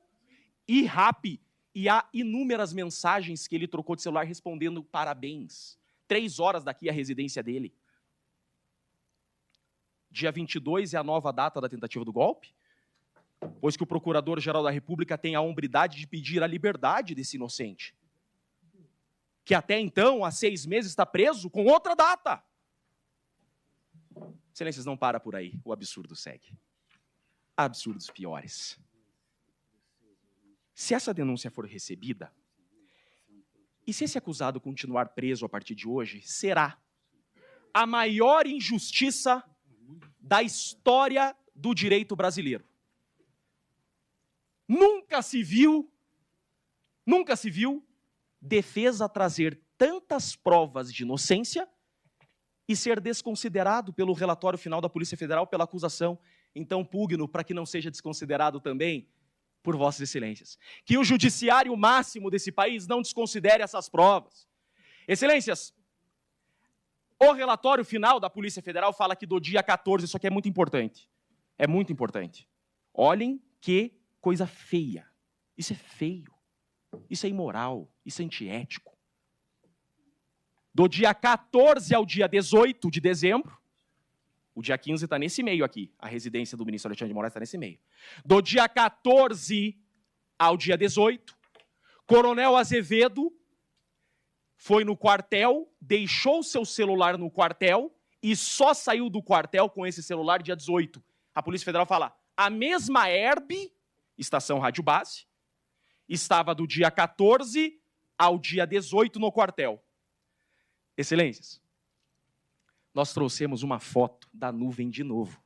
e RAP, e há inúmeras mensagens que ele trocou de celular respondendo parabéns. 3 horas daqui à residência dele. Dia 22 é a nova data da tentativa do golpe, pois que o Procurador-Geral da República tem a hombridade de pedir a liberdade desse inocente, que até então, há 6 meses, está preso com outra data. Excelências, não para por aí, o absurdo segue. Absurdos piores. Se essa denúncia for recebida, e se esse acusado continuar preso a partir de hoje, será a maior injustiça da história do direito brasileiro. Nunca se viu defesa trazer tantas provas de inocência e ser desconsiderado pelo relatório final da Polícia Federal pela acusação. Então, pugno para que não seja desconsiderado também por Vossas Excelências. Que o judiciário máximo desse país não desconsidere essas provas. Excelências, o relatório final da Polícia Federal fala que do dia 14, isso aqui é muito importante. É muito importante. Olhem que coisa feia. Isso é feio. Isso é imoral. Isso é antiético. Do dia 14 ao dia 18 de dezembro, o dia 15 está nesse meio aqui, a residência do ministro Alexandre de Moraes está nesse meio. Do dia 14 ao dia 18, Coronel Azevedo foi no quartel, deixou seu celular no quartel e só saiu do quartel com esse celular dia 18. A Polícia Federal fala, a mesma ERB, Estação Rádio Base, estava do dia 14 ao dia 18 no quartel. Excelências, nós trouxemos uma foto da nuvem de novo,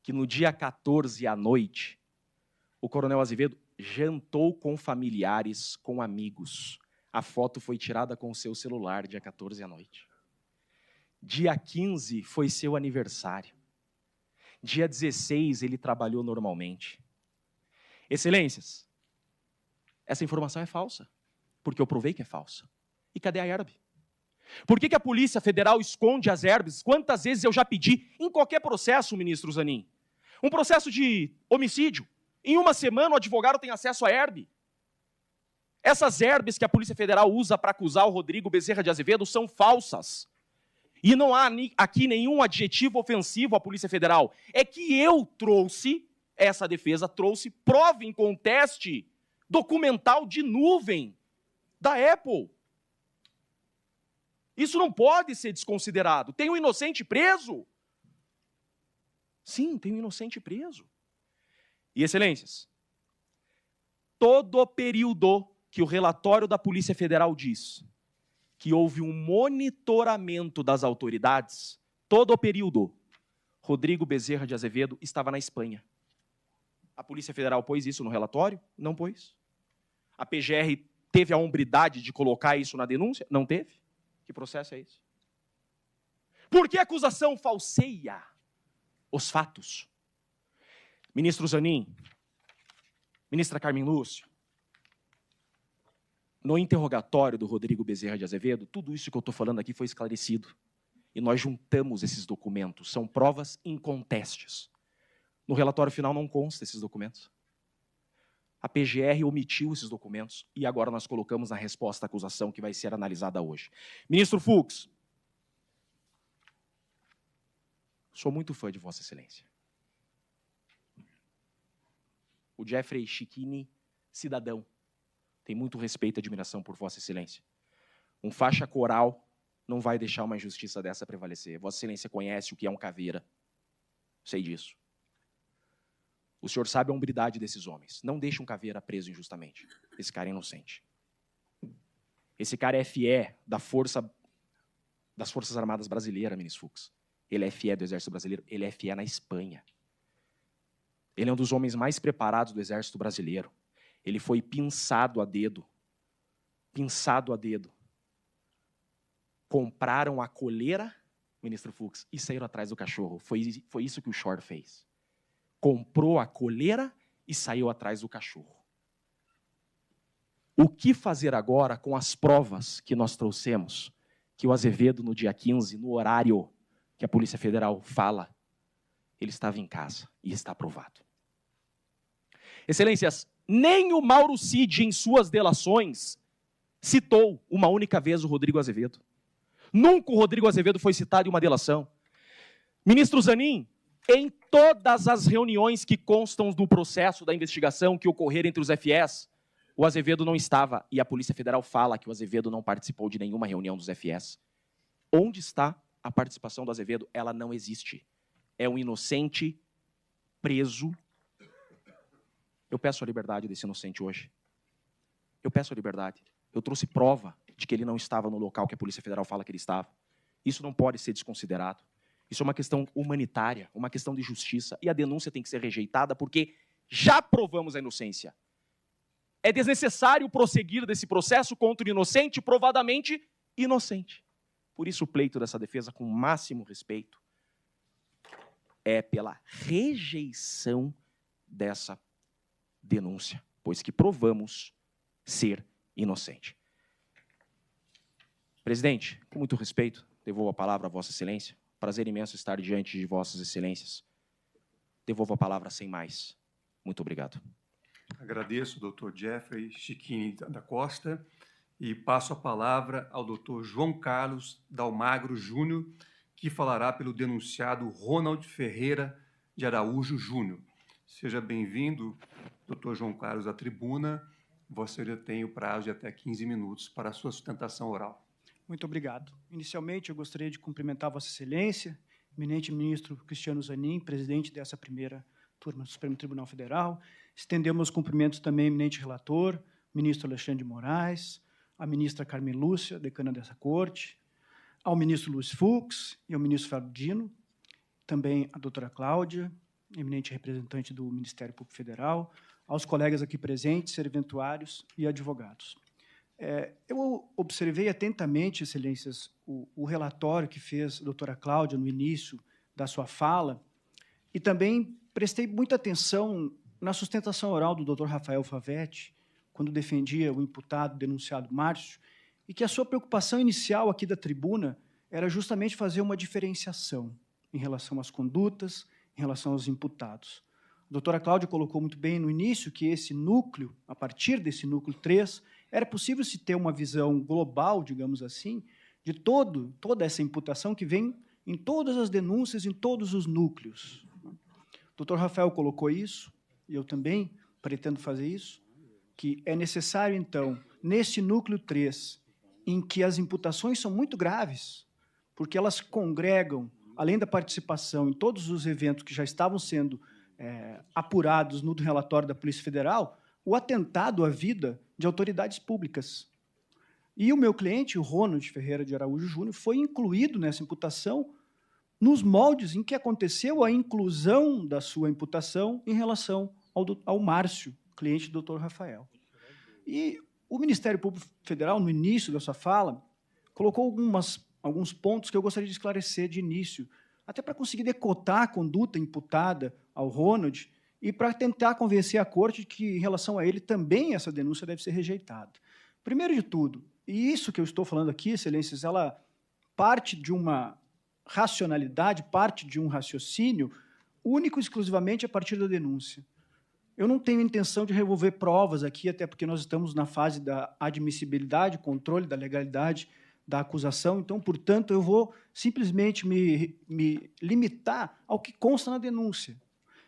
que no dia 14 à noite, o Coronel Azevedo jantou com familiares, com amigos. A foto foi tirada com o seu celular, dia 14 à noite. Dia 15 foi seu aniversário. Dia 16 ele trabalhou normalmente. Excelências, essa informação é falsa, porque eu provei que é falsa. E cadê a ERB? Por que a Polícia Federal esconde as ERBs? Quantas vezes eu já pedi, em qualquer processo, ministro Zanin, um processo de homicídio, em uma semana o advogado tem acesso à ERB. Essas ERBs que a Polícia Federal usa para acusar o Rodrigo Bezerra de Azevedo são falsas. E não há aqui nenhum adjetivo ofensivo à Polícia Federal. É que eu trouxe, essa defesa trouxe, prova em conteste documental de nuvem da Apple. Isso não pode ser desconsiderado. Tem um inocente preso? Sim, tem um inocente preso. E, excelências, todo o período que o relatório da Polícia Federal diz que houve um monitoramento das autoridades, todo o período, Rodrigo Bezerra de Azevedo estava na Espanha. A Polícia Federal pôs isso no relatório? Não pôs. A PGR teve a hombridade de colocar isso na denúncia? Não teve. Que processo é esse? Por que a acusação falseia os fatos? Ministro Zanin, ministra Carmen Lúcio, no interrogatório do Rodrigo Bezerra de Azevedo, tudo isso que eu estou falando aqui foi esclarecido. E nós juntamos esses documentos, são provas incontestes. No relatório final não consta esses documentos. A PGR omitiu esses documentos e agora nós colocamos na resposta à acusação que vai ser analisada hoje. Ministro Fux, sou muito fã de Vossa Excelência. O Jeffrey Chiquini, cidadão, tem muito respeito e admiração por Vossa Excelência. Um faixa coral não vai deixar uma injustiça dessa prevalecer. Vossa Excelência conhece o que é um caveira. Sei disso. O senhor sabe a hombridade desses homens. Não deixe um caveira preso injustamente. Esse cara é inocente. Esse cara é FE das Forças Armadas Brasileiras, ministro Fux. Ele é FE do Exército Brasileiro. Ele é FE na Espanha. Ele é um dos homens mais preparados do Exército Brasileiro. Ele foi pinçado a dedo. Pinçado a dedo. Compraram a coleira, ministro Fux, e saíram atrás do cachorro. Foi isso que o Shor fez. Comprou a coleira e saiu atrás do cachorro. O que fazer agora com as provas que nós trouxemos, que o Azevedo, no dia 15, no horário que a Polícia Federal fala, ele estava em casa e está aprovado. Excelências, nem o Mauro Cid, em suas delações, citou uma única vez o Rodrigo Azevedo. Nunca o Rodrigo Azevedo foi citado em uma delação. Ministro Zanin, em todas as reuniões que constam do processo da investigação que ocorreram entre os FS, o Azevedo não estava, e a Polícia Federal fala que o Azevedo não participou de nenhuma reunião dos FS. Onde está a participação do Azevedo? Ela não existe. É um inocente preso. Eu peço a liberdade desse inocente hoje. Eu peço a liberdade. Eu trouxe prova de que ele não estava no local que a Polícia Federal fala que ele estava. Isso não pode ser desconsiderado. Isso é uma questão humanitária, uma questão de justiça, e a denúncia tem que ser rejeitada porque já provamos a inocência. É desnecessário prosseguir desse processo contra o inocente, provadamente inocente. Por isso, o pleito dessa defesa, com o máximo respeito, é pela rejeição dessa denúncia, pois que provamos ser inocente. Presidente, com muito respeito, devolvo a palavra a Vossa Excelência. Prazer imenso estar diante de Vossas Excelências. Devolvo a palavra sem mais. Muito obrigado. Agradeço, doutor Jeffrey Chiquini da Costa, e passo a palavra ao doutor João Carlos Dalmagro Júnior, que falará pelo denunciado Ronald Ferreira de Araújo Júnior. Seja bem-vindo, doutor João Carlos, à tribuna. Você já tem o prazo de até 15 minutos para a sua sustentação oral. Muito obrigado. Inicialmente, eu gostaria de cumprimentar Vossa Excelência, eminente ministro Cristiano Zanin, presidente dessa primeira turma do Supremo Tribunal Federal. Estendemos cumprimentos também ao eminente relator, ministro Alexandre de Moraes, à ministra Carmen Lúcia, decana dessa corte, ao ministro Luiz Fux e ao ministro Fábio Dino, também à doutora Cláudia, eminente representante do Ministério Público Federal, aos colegas aqui presentes, serventuários e advogados. Eu observei atentamente, Excelências, o relatório que fez a doutora Cláudia no início da sua fala e também prestei muita atenção na sustentação oral do doutor Rafael Favetti, quando defendia o imputado denunciado Márcio, e que a sua preocupação inicial aqui da tribuna era justamente fazer uma diferenciação em relação às condutas, em relação aos imputados. A doutora Cláudia colocou muito bem no início que esse núcleo, a partir desse núcleo 3, era possível se ter uma visão global, digamos assim, de toda essa imputação que vem em todas as denúncias, em todos os núcleos. O doutor Rafael colocou isso, e eu também pretendo fazer isso, que é necessário, então, nesse núcleo 3, em que as imputações são muito graves, porque elas congregam, além da participação em todos os eventos que já estavam sendo apurados no relatório da Polícia Federal, o atentado à vida de autoridades públicas. E o meu cliente, o Ronald Ferreira de Araújo Júnior, foi incluído nessa imputação nos moldes em que aconteceu a inclusão da sua imputação em relação ao Márcio, cliente do doutor Rafael. E o Ministério Público Federal, no início da sua fala, colocou alguns pontos que eu gostaria de esclarecer de início, até para conseguir decotar a conduta imputada ao Ronald e para tentar convencer a Corte de que, em relação a ele, também essa denúncia deve ser rejeitada. Primeiro de tudo, e isso que eu estou falando aqui, Excelências, ela parte de uma racionalidade, parte de um raciocínio único e exclusivamente a partir da denúncia. Eu não tenho intenção de revolver provas aqui, até porque nós estamos na fase da admissibilidade, controle da legalidade da acusação, então, portanto, eu vou simplesmente me limitar ao que consta na denúncia.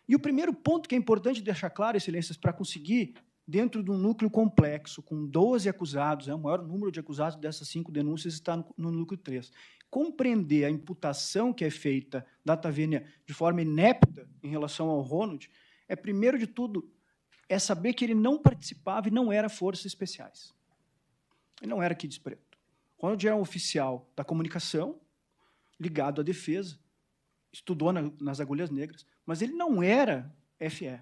E o primeiro ponto que é importante deixar claro, Excelências, para conseguir, dentro de um núcleo complexo, com 12 acusados, o maior número de acusados dessas 5 denúncias está no núcleo 3, compreender a imputação que é feita data vênia de forma inepta em relação ao Ronald, primeiro de tudo, é saber que ele não participava e não era forças especiais. Ele não era Kids Preto. Ronald era um oficial da comunicação, ligado à defesa, estudou nas Agulhas Negras, mas ele não era FE.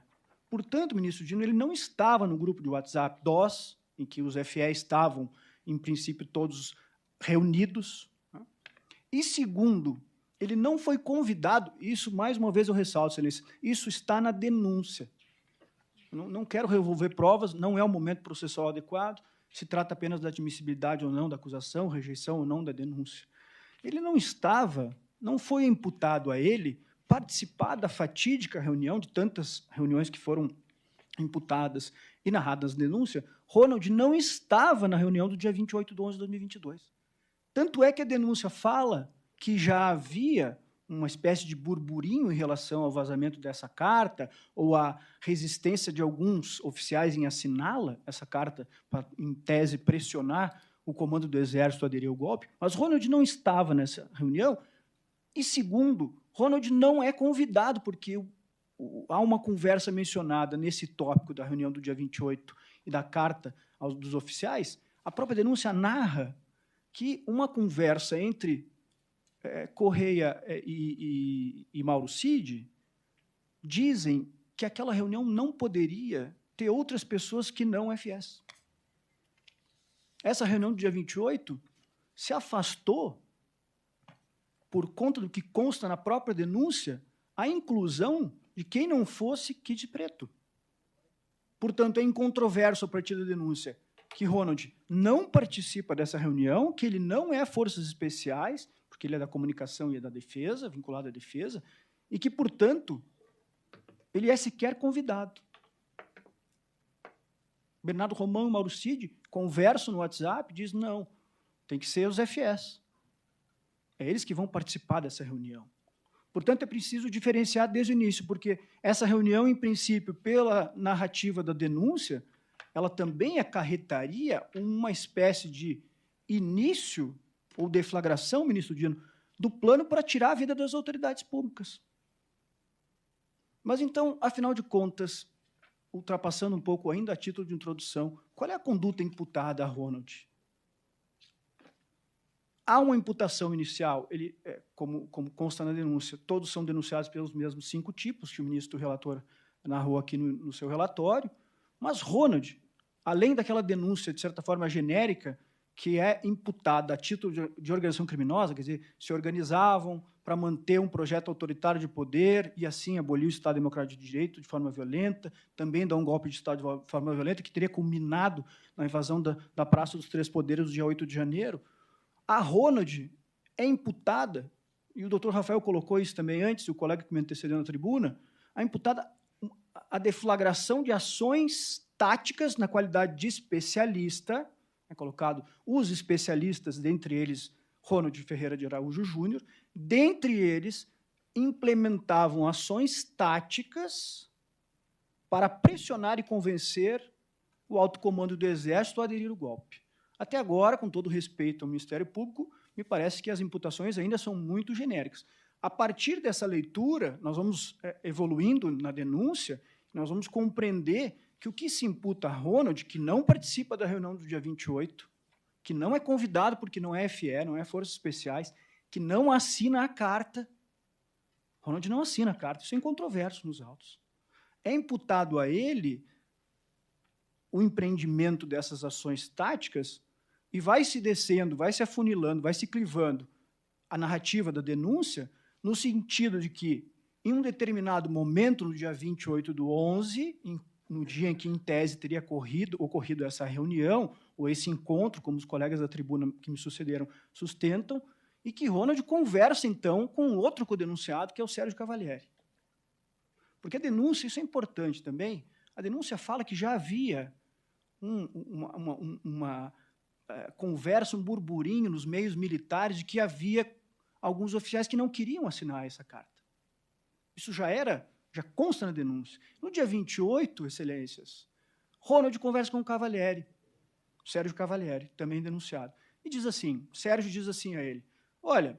Portanto, ministro Dino, ele não estava no grupo de WhatsApp DOS, em que os FE estavam, em princípio, todos reunidos. E, segundo, ele não foi convidado, isso, mais uma vez, eu ressalto, Excelência, isso está na denúncia. Não quero revolver provas, não é o momento processual adequado, se trata apenas da admissibilidade ou não da acusação, rejeição ou não da denúncia. Ele não estava, não foi imputado a ele participar da fatídica reunião, de tantas reuniões que foram imputadas e narradas na denúncia. Ronald não estava na reunião do dia 28 de 11 de 2022. Tanto é que a denúncia fala que já havia uma espécie de burburinho em relação ao vazamento dessa carta ou à resistência de alguns oficiais em assiná-la, essa carta, para, em tese, pressionar o comando do Exército a aderir ao golpe, mas Ronald não estava nessa reunião e, segundo, Ronald não é convidado, porque há uma conversa mencionada nesse tópico da reunião do dia 28 e da carta dos oficiais, a própria denúncia narra que uma conversa entre Correia e Mauro Cid dizem que aquela reunião não poderia ter outras pessoas que não FS. Essa reunião do dia 28 se afastou, por conta do que consta na própria denúncia, a inclusão de quem não fosse Kid Preto. Portanto, é incontroverso a partir da denúncia que Ronald não participa dessa reunião, que ele não é Forças Especiais, porque ele é da comunicação e é da defesa, vinculado à defesa, e que, portanto, ele é sequer convidado. Bernardo Romão e Mauro Cid conversam no WhatsApp e dizem, não, tem que ser os FS. É eles que vão participar dessa reunião. Portanto, é preciso diferenciar desde o início, porque essa reunião, em princípio, pela narrativa da denúncia, ela também acarretaria uma espécie de início ou deflagração, ministro Dino, do plano para tirar a vida das autoridades públicas. Mas, então, afinal de contas, ultrapassando um pouco ainda a título de introdução, qual é a conduta imputada a Ronald? Há uma imputação inicial, como consta na denúncia, todos são denunciados pelos mesmos 5 tipos que o ministro relator narrou aqui no seu relatório, mas Ronald, além daquela denúncia, de certa forma, genérica, que é imputada a título de organização criminosa, quer dizer, se organizavam para manter um projeto autoritário de poder e, assim, abolir o Estado Democrático de Direito de forma violenta, também dar um golpe de Estado de forma violenta, que teria culminado na invasão da Praça dos Três Poderes do dia 8 de janeiro, a Ronald é imputada, e o doutor Rafael colocou isso também antes, o colega que me antecedeu na tribuna, a imputada a deflagração de ações táticas na qualidade de especialista, é colocado os especialistas, dentre eles Ronald Ferreira de Araújo Júnior, dentre eles implementavam ações táticas para pressionar e convencer o alto comando do Exército a aderir ao golpe. Até agora, com todo respeito ao Ministério Público, me parece que as imputações ainda são muito genéricas. A partir dessa leitura, nós vamos evoluindo na denúncia, nós vamos compreender que o que se imputa a Ronald, que não participa da reunião do dia 28, que não é convidado porque não é FE, não é Forças Especiais, que não assina a carta. Ronald não assina a carta, isso é incontroverso nos autos. É imputado a ele o empreendimento dessas ações táticas e vai se descendo, vai se afunilando, vai se clivando a narrativa da denúncia no sentido de que, em um determinado momento, no dia 28/11, no dia em que, em tese, teria ocorrido essa reunião, ou esse encontro, como os colegas da tribuna que me sucederam sustentam, e que Ronald conversa, então, com outro codenunciado, que é o Sérgio Cavalieri. Porque a denúncia, isso é importante também, a denúncia fala que já havia uma conversa, um burburinho nos meios militares de que havia alguns oficiais que não queriam assinar essa carta. Isso já consta na denúncia. No dia 28, excelências, Ronald conversa com o Cavalieri, Sérgio Cavalieri, também denunciado, e diz assim, Sérgio diz assim a ele, olha,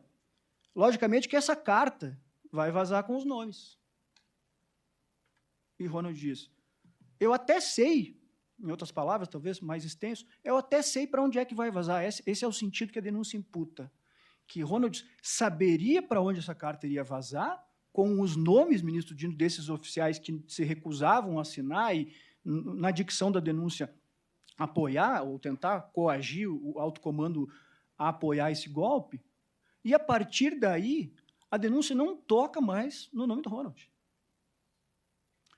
logicamente que essa carta vai vazar com os nomes. E Ronald diz, eu até sei, em outras palavras, talvez mais extenso, eu até sei para onde é que vai vazar. Esse é o sentido que a denúncia imputa. Que Ronald saberia para onde essa carta iria vazar, com os nomes, ministro Dino, desses oficiais que se recusavam a assinar e, na dicção da denúncia, apoiar ou tentar coagir o alto comando a apoiar esse golpe. E, a partir daí, a denúncia não toca mais no nome do Ronald.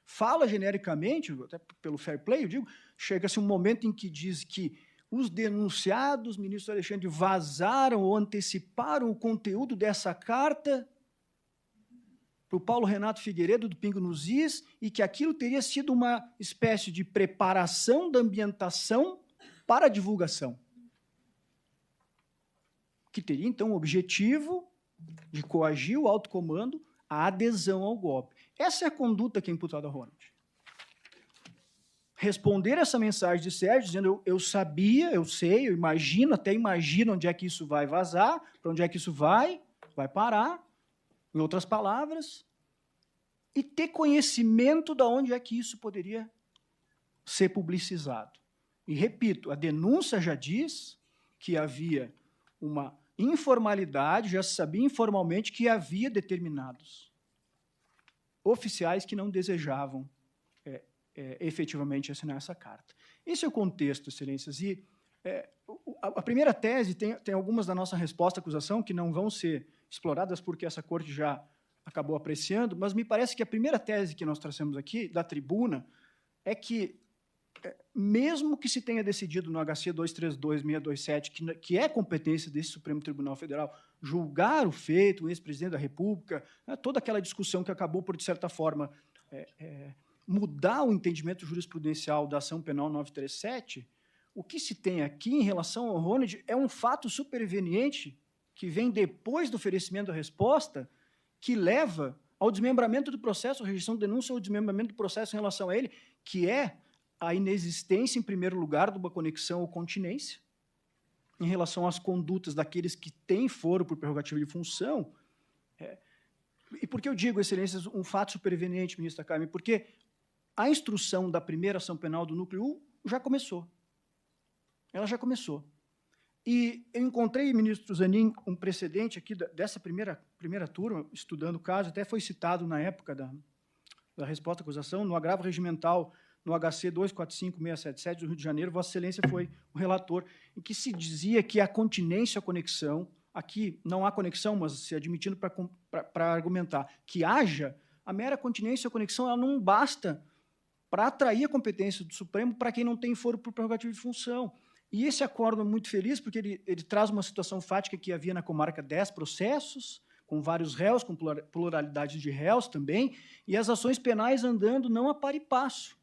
Fala genericamente, até pelo fair play, eu digo, chega-se um momento em que diz que os denunciados, ministro Alexandre, vazaram ou anteciparam o conteúdo dessa carta para o Paulo Renato Figueiredo, do Pingo nos Is, e que aquilo teria sido uma espécie de preparação da ambientação para a divulgação, que teria, então, o objetivo de coagir o alto comando à adesão ao golpe. Essa é a conduta que é imputada a Ronald. Responder essa mensagem de Sérgio, dizendo, eu sabia, eu sei, eu imagino, até imagino onde é que isso vai vazar, para onde é que isso vai parar, em outras palavras, e ter conhecimento de onde é que isso poderia ser publicizado. E, repito, a denúncia já diz que havia uma informalidade, já se sabia informalmente que havia determinados oficiais que não desejavam efetivamente assinar essa carta. Esse é o contexto, excelências. E a primeira tese tem algumas da nossa resposta à acusação que não vão ser exploradas porque essa corte já acabou apreciando, mas me parece que a primeira tese que nós trazemos aqui, da tribuna, é que, mesmo que se tenha decidido no HC 232-627, que é competência desse Supremo Tribunal Federal, julgar o feito, o ex-presidente da República, toda aquela discussão que acabou por, de certa forma, mudar o entendimento jurisprudencial da ação penal 937, o que se tem aqui em relação ao Ronald é um fato superveniente que vem depois do oferecimento da resposta, que leva ao desmembramento do processo, a rejeição de denúncia ou desmembramento do processo em relação a ele, que é a inexistência, em primeiro lugar, de uma conexão ou continência, em relação às condutas daqueles que têm foro por prerrogativa de função. E por que eu digo, excelências, um fato superveniente, ministra Carmen? Porque a instrução da primeira ação penal do Núcleo 1 já começou. Ela já começou. E eu encontrei, ministro Zanin, um precedente aqui dessa primeira turma, estudando o caso, até foi citado na época da resposta à acusação, no agravo regimental, no HC 245677 do Rio de Janeiro, Vossa Excelência foi o relator, em que se dizia que a continência, a conexão, aqui não há conexão, mas se admitindo para argumentar que haja, a mera continência ou conexão ela não basta para atrair a competência do Supremo para quem não tem foro por prerrogativa de função. E esse acordo é muito feliz, porque ele traz uma situação fática que havia na comarca 10 processos, com vários réus, com pluralidade de réus também, e as ações penais andando não a par e passo.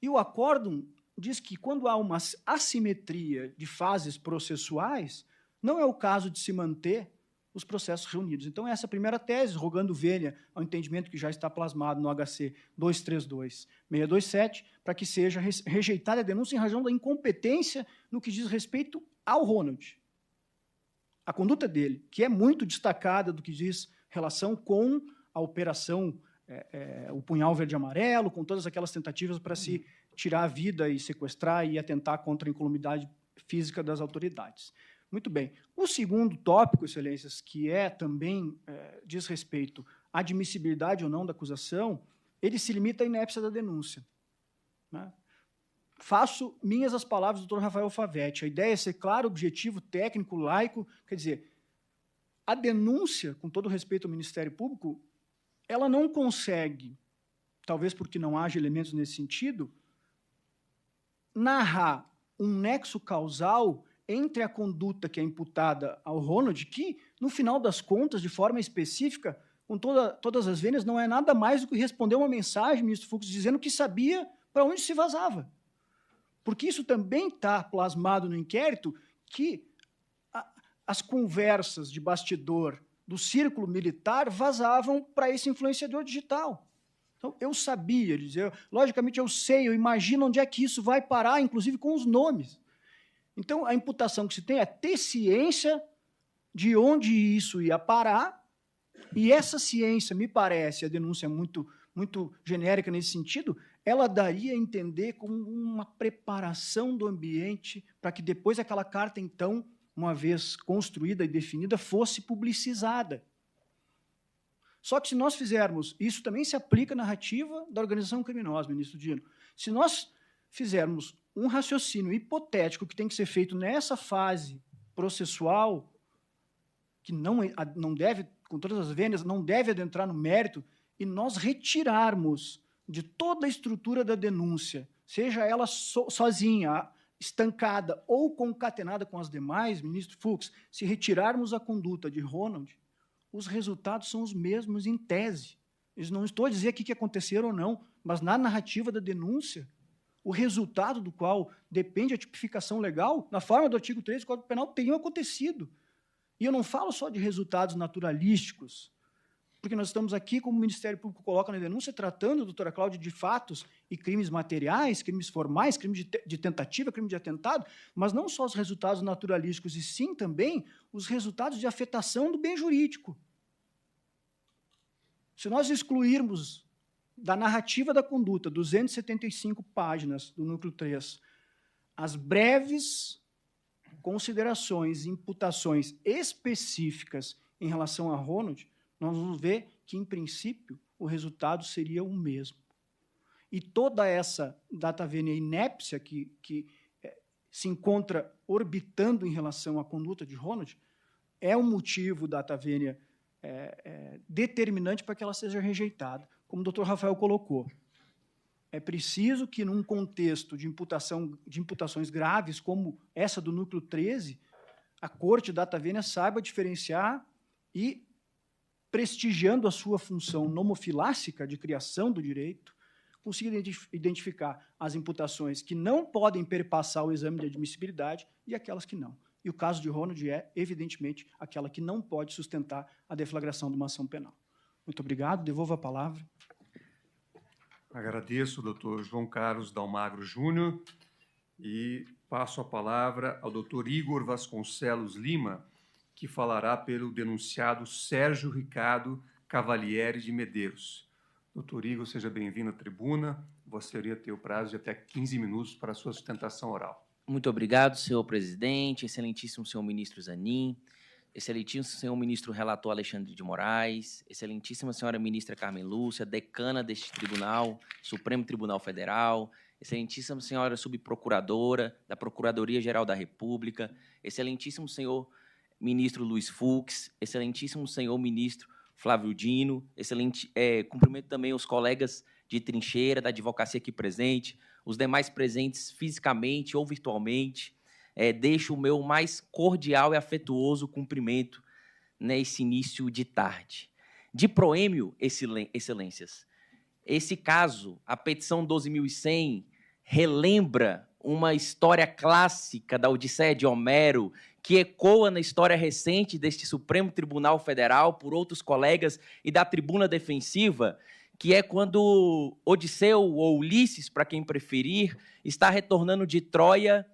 E o acórdão diz que, quando há uma assimetria de fases processuais, não é o caso de se manter os processos reunidos. Então, essa é a primeira tese, rogando vênia ao entendimento que já está plasmado no HC 232-627, para que seja rejeitada a denúncia em razão da incompetência no que diz respeito ao Ronald. A conduta dele, que é muito destacada do que diz relação com a operação o punhal verde-amarelo, com todas aquelas tentativas para se tirar a vida e sequestrar e atentar contra a incolumidade física das autoridades. Muito bem. O segundo tópico, excelências, que também diz respeito à admissibilidade ou não da acusação, ele se limita à inépcia da denúncia. Né? Faço minhas as palavras do doutor Rafael Favetti. A ideia é ser claro, objetivo, técnico, laico. Quer dizer, a denúncia, com todo respeito ao Ministério Público, ela não consegue, talvez porque não haja elementos nesse sentido, narrar um nexo causal entre a conduta que é imputada ao Ronald, que, no final das contas, de forma específica, com todas as vênias, não é nada mais do que responder uma mensagem, ministro Fux, dizendo que sabia para onde se vazava. Porque isso também está plasmado no inquérito, que as conversas de bastidor do círculo militar vazavam para esse influenciador digital. Então, eu sabia, logicamente eu sei, eu imagino onde é que isso vai parar, inclusive com os nomes. Então, a imputação que se tem é ter ciência de onde isso ia parar, e essa ciência, me parece, a denúncia é muito genérica nesse sentido, ela daria a entender como uma preparação do ambiente para que depois aquela carta, então, uma vez construída e definida, fosse publicizada. Só que se nós fizermos, isso também se aplica à narrativa da organização criminosa, ministro Dino, se nós fizermos um raciocínio hipotético que tem que ser feito nessa fase processual, que não deve, com todas as vênias, não deve adentrar no mérito, e nós retirarmos de toda a estrutura da denúncia, seja ela sozinha, estancada ou concatenada com as demais, ministro Fux, se retirarmos a conduta de Ronald, os resultados são os mesmos em tese. Eu não estou a dizer aqui que aconteceram ou não, mas na narrativa da denúncia, o resultado do qual depende a tipificação legal, na forma do artigo 3 do Código Penal, teriam acontecido. E eu não falo só de resultados naturalísticos, porque nós estamos aqui, como o Ministério Público coloca na denúncia, tratando, doutora Cláudia, de fatos e crimes materiais, crimes formais, crimes de tentativa, crime de atentado, mas não só os resultados naturalísticos, e sim também os resultados de afetação do bem jurídico. Se nós excluirmos da narrativa da conduta, 275 páginas do núcleo 3, as breves considerações, imputações específicas em relação a Ronald, nós vamos ver que, em princípio, o resultado seria o mesmo. E toda essa data vênia inépcia que se encontra orbitando em relação à conduta de Ronald é um motivo data vênia determinante para que ela seja rejeitada, como o doutor Rafael colocou. É preciso que, num contexto de imputações graves, como essa do núcleo 13, a Corte data vênia saiba diferenciar e, prestigiando a sua função nomofilássica de criação do direito, consiga identificar as imputações que não podem perpassar o exame de admissibilidade e aquelas que não. E o caso de Ronald é, evidentemente, aquela que não pode sustentar a deflagração de uma ação penal. Muito obrigado. Devolvo a palavra. Agradeço, doutor João Carlos Dalmagro Júnior, e passo a palavra ao doutor Igor Vasconcelos Lima, que falará pelo denunciado Sérgio Ricardo Cavalieri de Medeiros. Doutor Igor, seja bem-vindo à tribuna. Você iria ter o prazo de até 15 minutos para a sua sustentação oral. Muito obrigado, senhor presidente, excelentíssimo senhor ministro Zanin, excelentíssimo senhor ministro relator Alexandre de Moraes, excelentíssima senhora ministra Carmen Lúcia, decana deste tribunal, Supremo Tribunal Federal, excelentíssima senhora subprocuradora da Procuradoria-Geral da República, excelentíssimo senhor ministro Luiz Fux, excelentíssimo senhor ministro Flávio Dino, cumprimento também os colegas de trincheira da advocacia aqui presente, os demais presentes fisicamente ou virtualmente. Deixo o meu mais cordial e afetuoso cumprimento nesse início de tarde. De proêmio, excelências, esse caso, a petição 12.100, relembra uma história clássica da Odisseia de Homero, que ecoa na história recente deste Supremo Tribunal Federal por outros colegas e da tribuna defensiva, que é quando Odisseu, ou Ulisses, para quem preferir, está retornando de Troia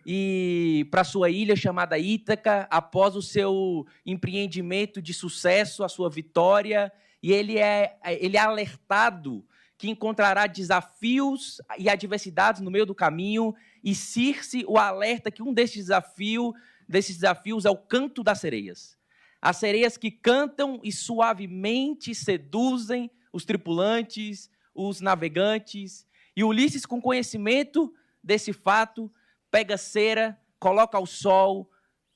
e para sua ilha chamada Ítaca, após o seu empreendimento de sucesso, a sua vitória, e ele é alertado que encontrará desafios e adversidades no meio do caminho, e Circe o alerta que um desses desafios é o canto das sereias. As sereias que cantam e suavemente seduzem os tripulantes, os navegantes, e Ulisses, com conhecimento desse fato, pega cera, coloca ao sol,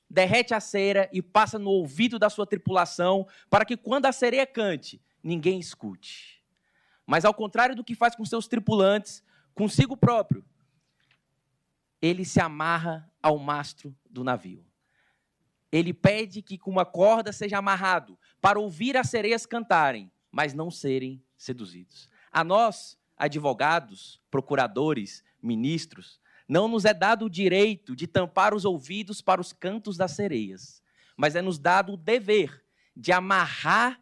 derrete a cera e passa no ouvido da sua tripulação, para que quando a sereia cante, ninguém escute. Mas, ao contrário do que faz com seus tripulantes, consigo próprio, ele se amarra ao mastro do navio. Ele pede que com uma corda seja amarrado para ouvir as sereias cantarem, mas não serem seduzidos. A nós, advogados, procuradores, ministros, não nos é dado o direito de tampar os ouvidos para os cantos das sereias, mas é nos dado o dever de amarrar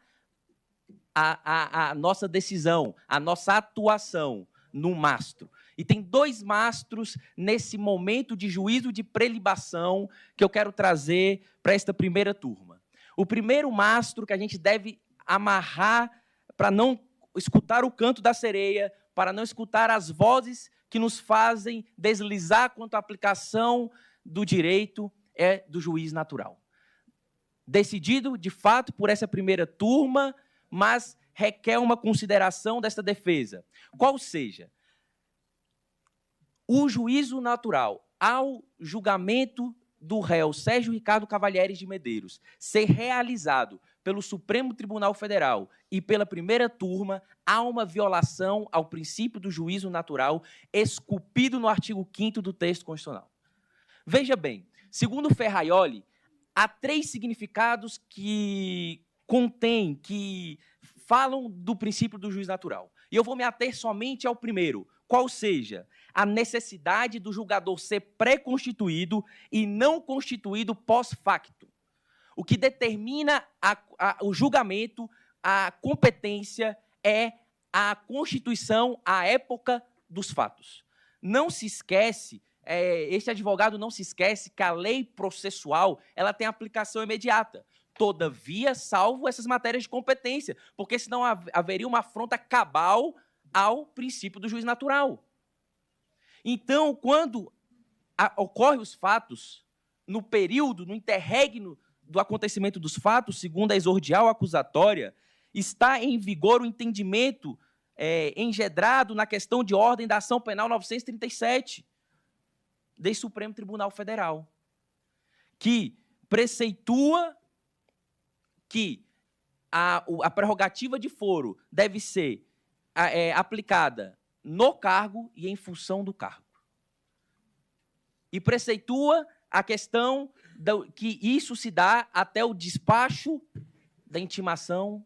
a nossa decisão, a nossa atuação no mastro. E tem dois mastros nesse momento de juízo de prelibação que eu quero trazer para esta primeira turma. O primeiro mastro que a gente deve amarrar para não escutar o canto da sereia, para não escutar as vozes que nos fazem deslizar quanto à aplicação do direito, é do juiz natural. Decidido, de fato, por essa primeira turma, mas requer uma consideração desta defesa. Qual seja, o juízo natural ao julgamento do réu Sérgio Ricardo Cavalieri de Medeiros ser realizado pelo Supremo Tribunal Federal e pela primeira turma, há uma violação ao princípio do juízo natural esculpido no artigo 5º do texto constitucional. Veja bem, segundo Ferraioli, há 3 significados que falam do princípio do juízo natural. E eu vou me ater somente ao primeiro, qual seja a necessidade do julgador ser pré-constituído e não constituído pós-facto. O que determina o julgamento, a competência, é a constituição à época dos fatos. Não se esquece, este advogado não se esquece que a lei processual ela tem aplicação imediata. Todavia, salvo essas matérias de competência, porque senão haveria uma afronta cabal ao princípio do juiz natural. Então, quando ocorrem os fatos, no período, no interregno do acontecimento dos fatos, segundo a exordial acusatória, está em vigor o entendimento engedrado na questão de ordem da ação penal 937 do Supremo Tribunal Federal, que preceitua que a prerrogativa de foro deve ser aplicada no cargo e em função do cargo. E preceitua a questão que isso se dá até o despacho da intimação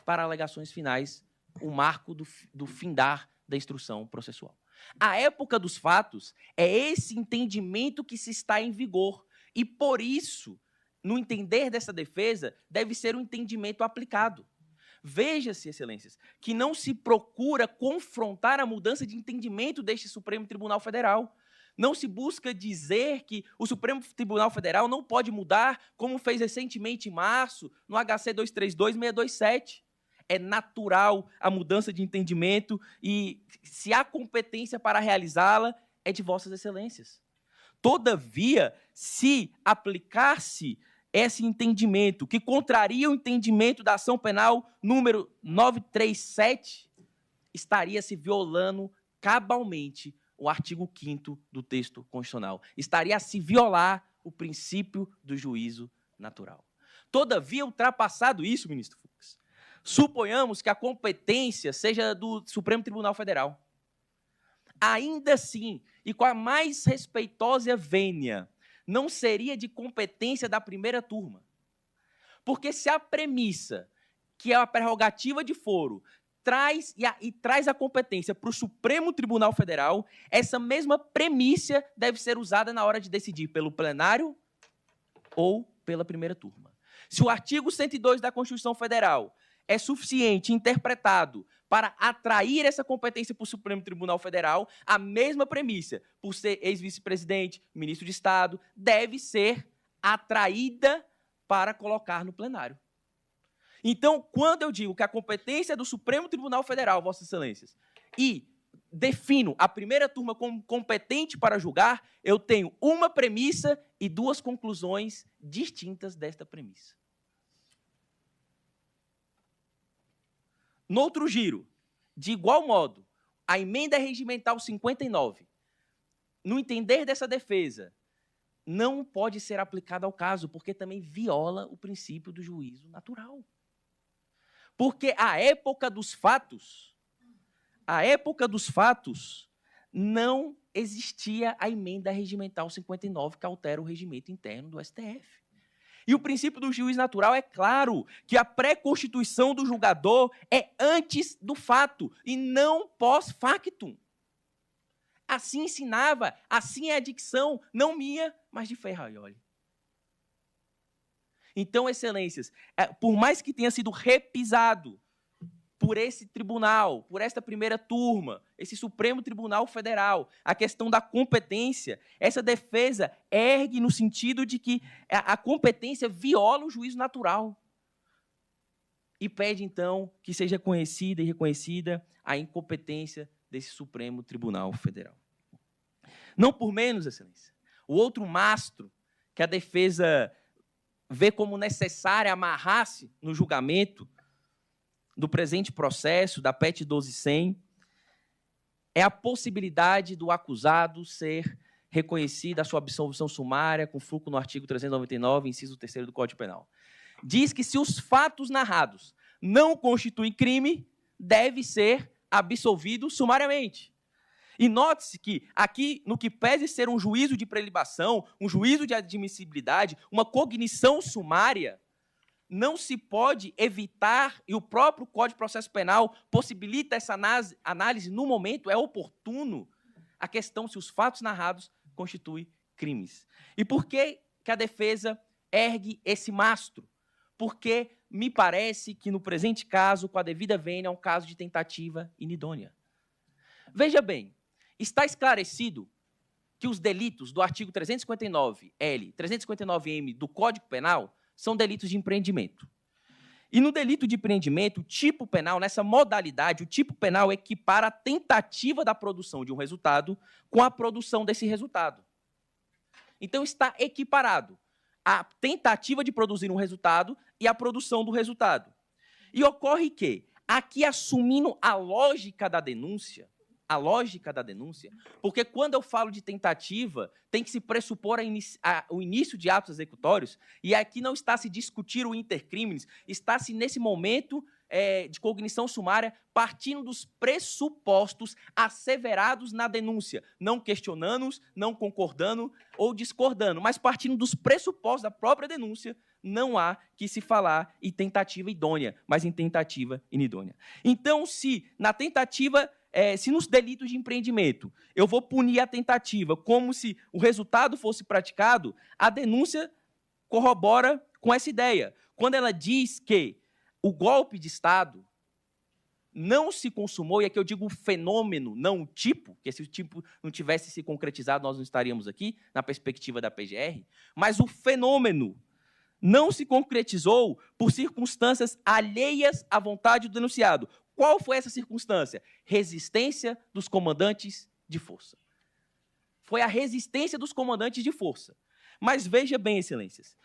para alegações finais, o marco do findar da instrução processual. A época dos fatos é esse entendimento que se está em vigor e, por isso, no entender dessa defesa, deve ser um entendimento aplicado. Veja-se, excelências, que não se procura confrontar a mudança de entendimento deste Supremo Tribunal Federal. Não se busca dizer que o Supremo Tribunal Federal não pode mudar, como fez recentemente em março, no HC 232-627. É natural a mudança de entendimento e, se há competência para realizá-la, é de vossas excelências. Todavia, se aplicar-se esse entendimento, que contraria o entendimento da ação penal número 937, estaria se violando cabalmente o artigo 5º do texto constitucional. Estaria a se violar o princípio do juízo natural. Todavia, ultrapassado isso, ministro Fux, suponhamos que a competência seja do Supremo Tribunal Federal. Ainda assim, e com a mais respeitosa vênia, não seria de competência da primeira turma. Porque se a premissa, que é a prerrogativa de foro, traz a competência para o Supremo Tribunal Federal, essa mesma premissa deve ser usada na hora de decidir pelo plenário ou pela primeira turma. Se o artigo 102 da Constituição Federal é suficiente, interpretado, para atrair essa competência para o Supremo Tribunal Federal, a mesma premissa, por ser ex-vice-presidente, ministro de Estado, deve ser atraída para colocar no plenário. Então, quando eu digo que a competência é do Supremo Tribunal Federal, vossas excelências, e defino a primeira turma como competente para julgar, eu tenho uma premissa e duas conclusões distintas desta premissa. No outro giro, de igual modo, a emenda regimental 59, no entender dessa defesa, não pode ser aplicada ao caso, porque também viola o princípio do juízo natural. Porque a época dos fatos, não existia a emenda regimental 59 que altera o regimento interno do STF. E o princípio do juízo natural é claro que a pré-constituição do julgador é antes do fato e não pós-factum. Assim ensinava, assim é a dicção, não minha, mas de Ferraioli. Então, excelências, por mais que tenha sido repisado por esse tribunal, por esta primeira turma, esse Supremo Tribunal Federal, a questão da competência, essa defesa ergue no sentido de que a competência viola o juízo natural. E pede, então, que seja conhecida e reconhecida a incompetência desse Supremo Tribunal Federal. Não por menos, excelência, o outro mastro que a defesa vê como necessário amarrar-se no julgamento do presente processo, da PET 12.100, é a possibilidade do acusado ser reconhecida a sua absolvição sumária, com fulcro no artigo 399, inciso 3º do Código Penal. Diz que se os fatos narrados não constituem crime, deve ser absolvido sumariamente. E note-se que aqui, no que pese ser um juízo de prelibação, um juízo de admissibilidade, uma cognição sumária, não se pode evitar, e o próprio Código de Processo Penal possibilita essa análise no momento, é oportuno, a questão se os fatos narrados constituem crimes. E por que a defesa ergue esse mastro? Porque me parece que, no presente caso, com a devida vênia, é um caso de tentativa inidônea. Veja bem, está esclarecido que os delitos do artigo 359-L, 359-M do Código Penal são delitos de empreendimento. E no delito de empreendimento, o tipo penal, nessa modalidade, o tipo penal equipara a tentativa da produção de um resultado com a produção desse resultado. Então, está equiparado a tentativa de produzir um resultado e a produção do resultado. E ocorre que, aqui assumindo a lógica da denúncia, porque quando eu falo de tentativa, tem que se pressupor o início de atos executórios, e aqui não está se discutir o intercrimes, está-se nesse momento de cognição sumária, partindo dos pressupostos asseverados na denúncia, não questionando-os, não concordando ou discordando, mas partindo dos pressupostos da própria denúncia, não há que se falar em tentativa idônea, mas em tentativa inidônea. Então, se na tentativa, se nos delitos de empreendimento eu vou punir a tentativa como se o resultado fosse praticado, a denúncia corrobora com essa ideia. Quando ela diz que o golpe de Estado não se consumou, e aqui eu digo o fenômeno, não o tipo, que se o tipo não tivesse se concretizado, nós não estaríamos aqui, na perspectiva da PGR, mas o fenômeno não se concretizou por circunstâncias alheias à vontade do denunciado. Qual foi essa circunstância? Resistência dos comandantes de força. Foi a resistência dos comandantes de força. Mas veja bem, excelências,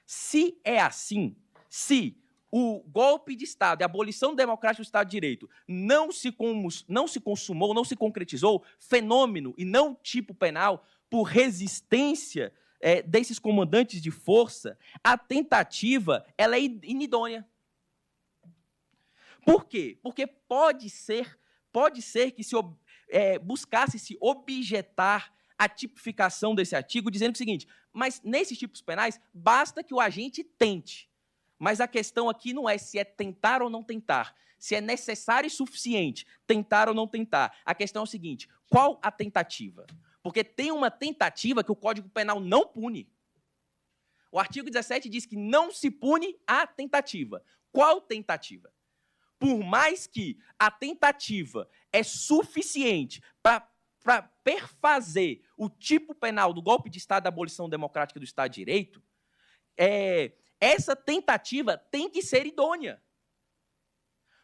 se é assim, se o golpe de Estado e a abolição democrática do Estado de Direito não se consumou, não se concretizou, fenômeno e não tipo penal, por resistência desses comandantes de força, a tentativa ela é inidônea. Por quê? Porque pode ser que se buscasse se objetar a tipificação desse artigo, dizendo o seguinte, mas nesses tipos penais, basta que o agente tente. Mas a questão aqui não é se é tentar ou não tentar, se é necessário e suficiente tentar ou não tentar. A questão é o seguinte, qual a tentativa? Porque tem uma tentativa que o Código Penal não pune. O artigo 17 diz que não se pune a tentativa. Qual tentativa? Por mais que a tentativa é suficiente para perfazer o tipo penal do golpe de Estado da abolição democrática do Estado de Direito, essa tentativa tem que ser idônea.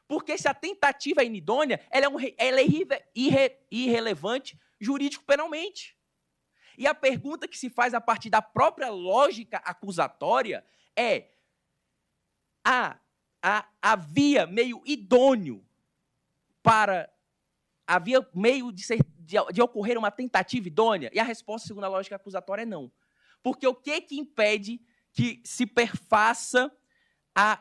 Porque se a tentativa é inidônea, ela é irrelevante jurídico-penalmente. E a pergunta que se faz a partir da própria lógica acusatória é: havia meio idôneo havia meio de ocorrer uma tentativa idônea? E a resposta, segundo a lógica acusatória, é não. Porque o que impede que se perfaça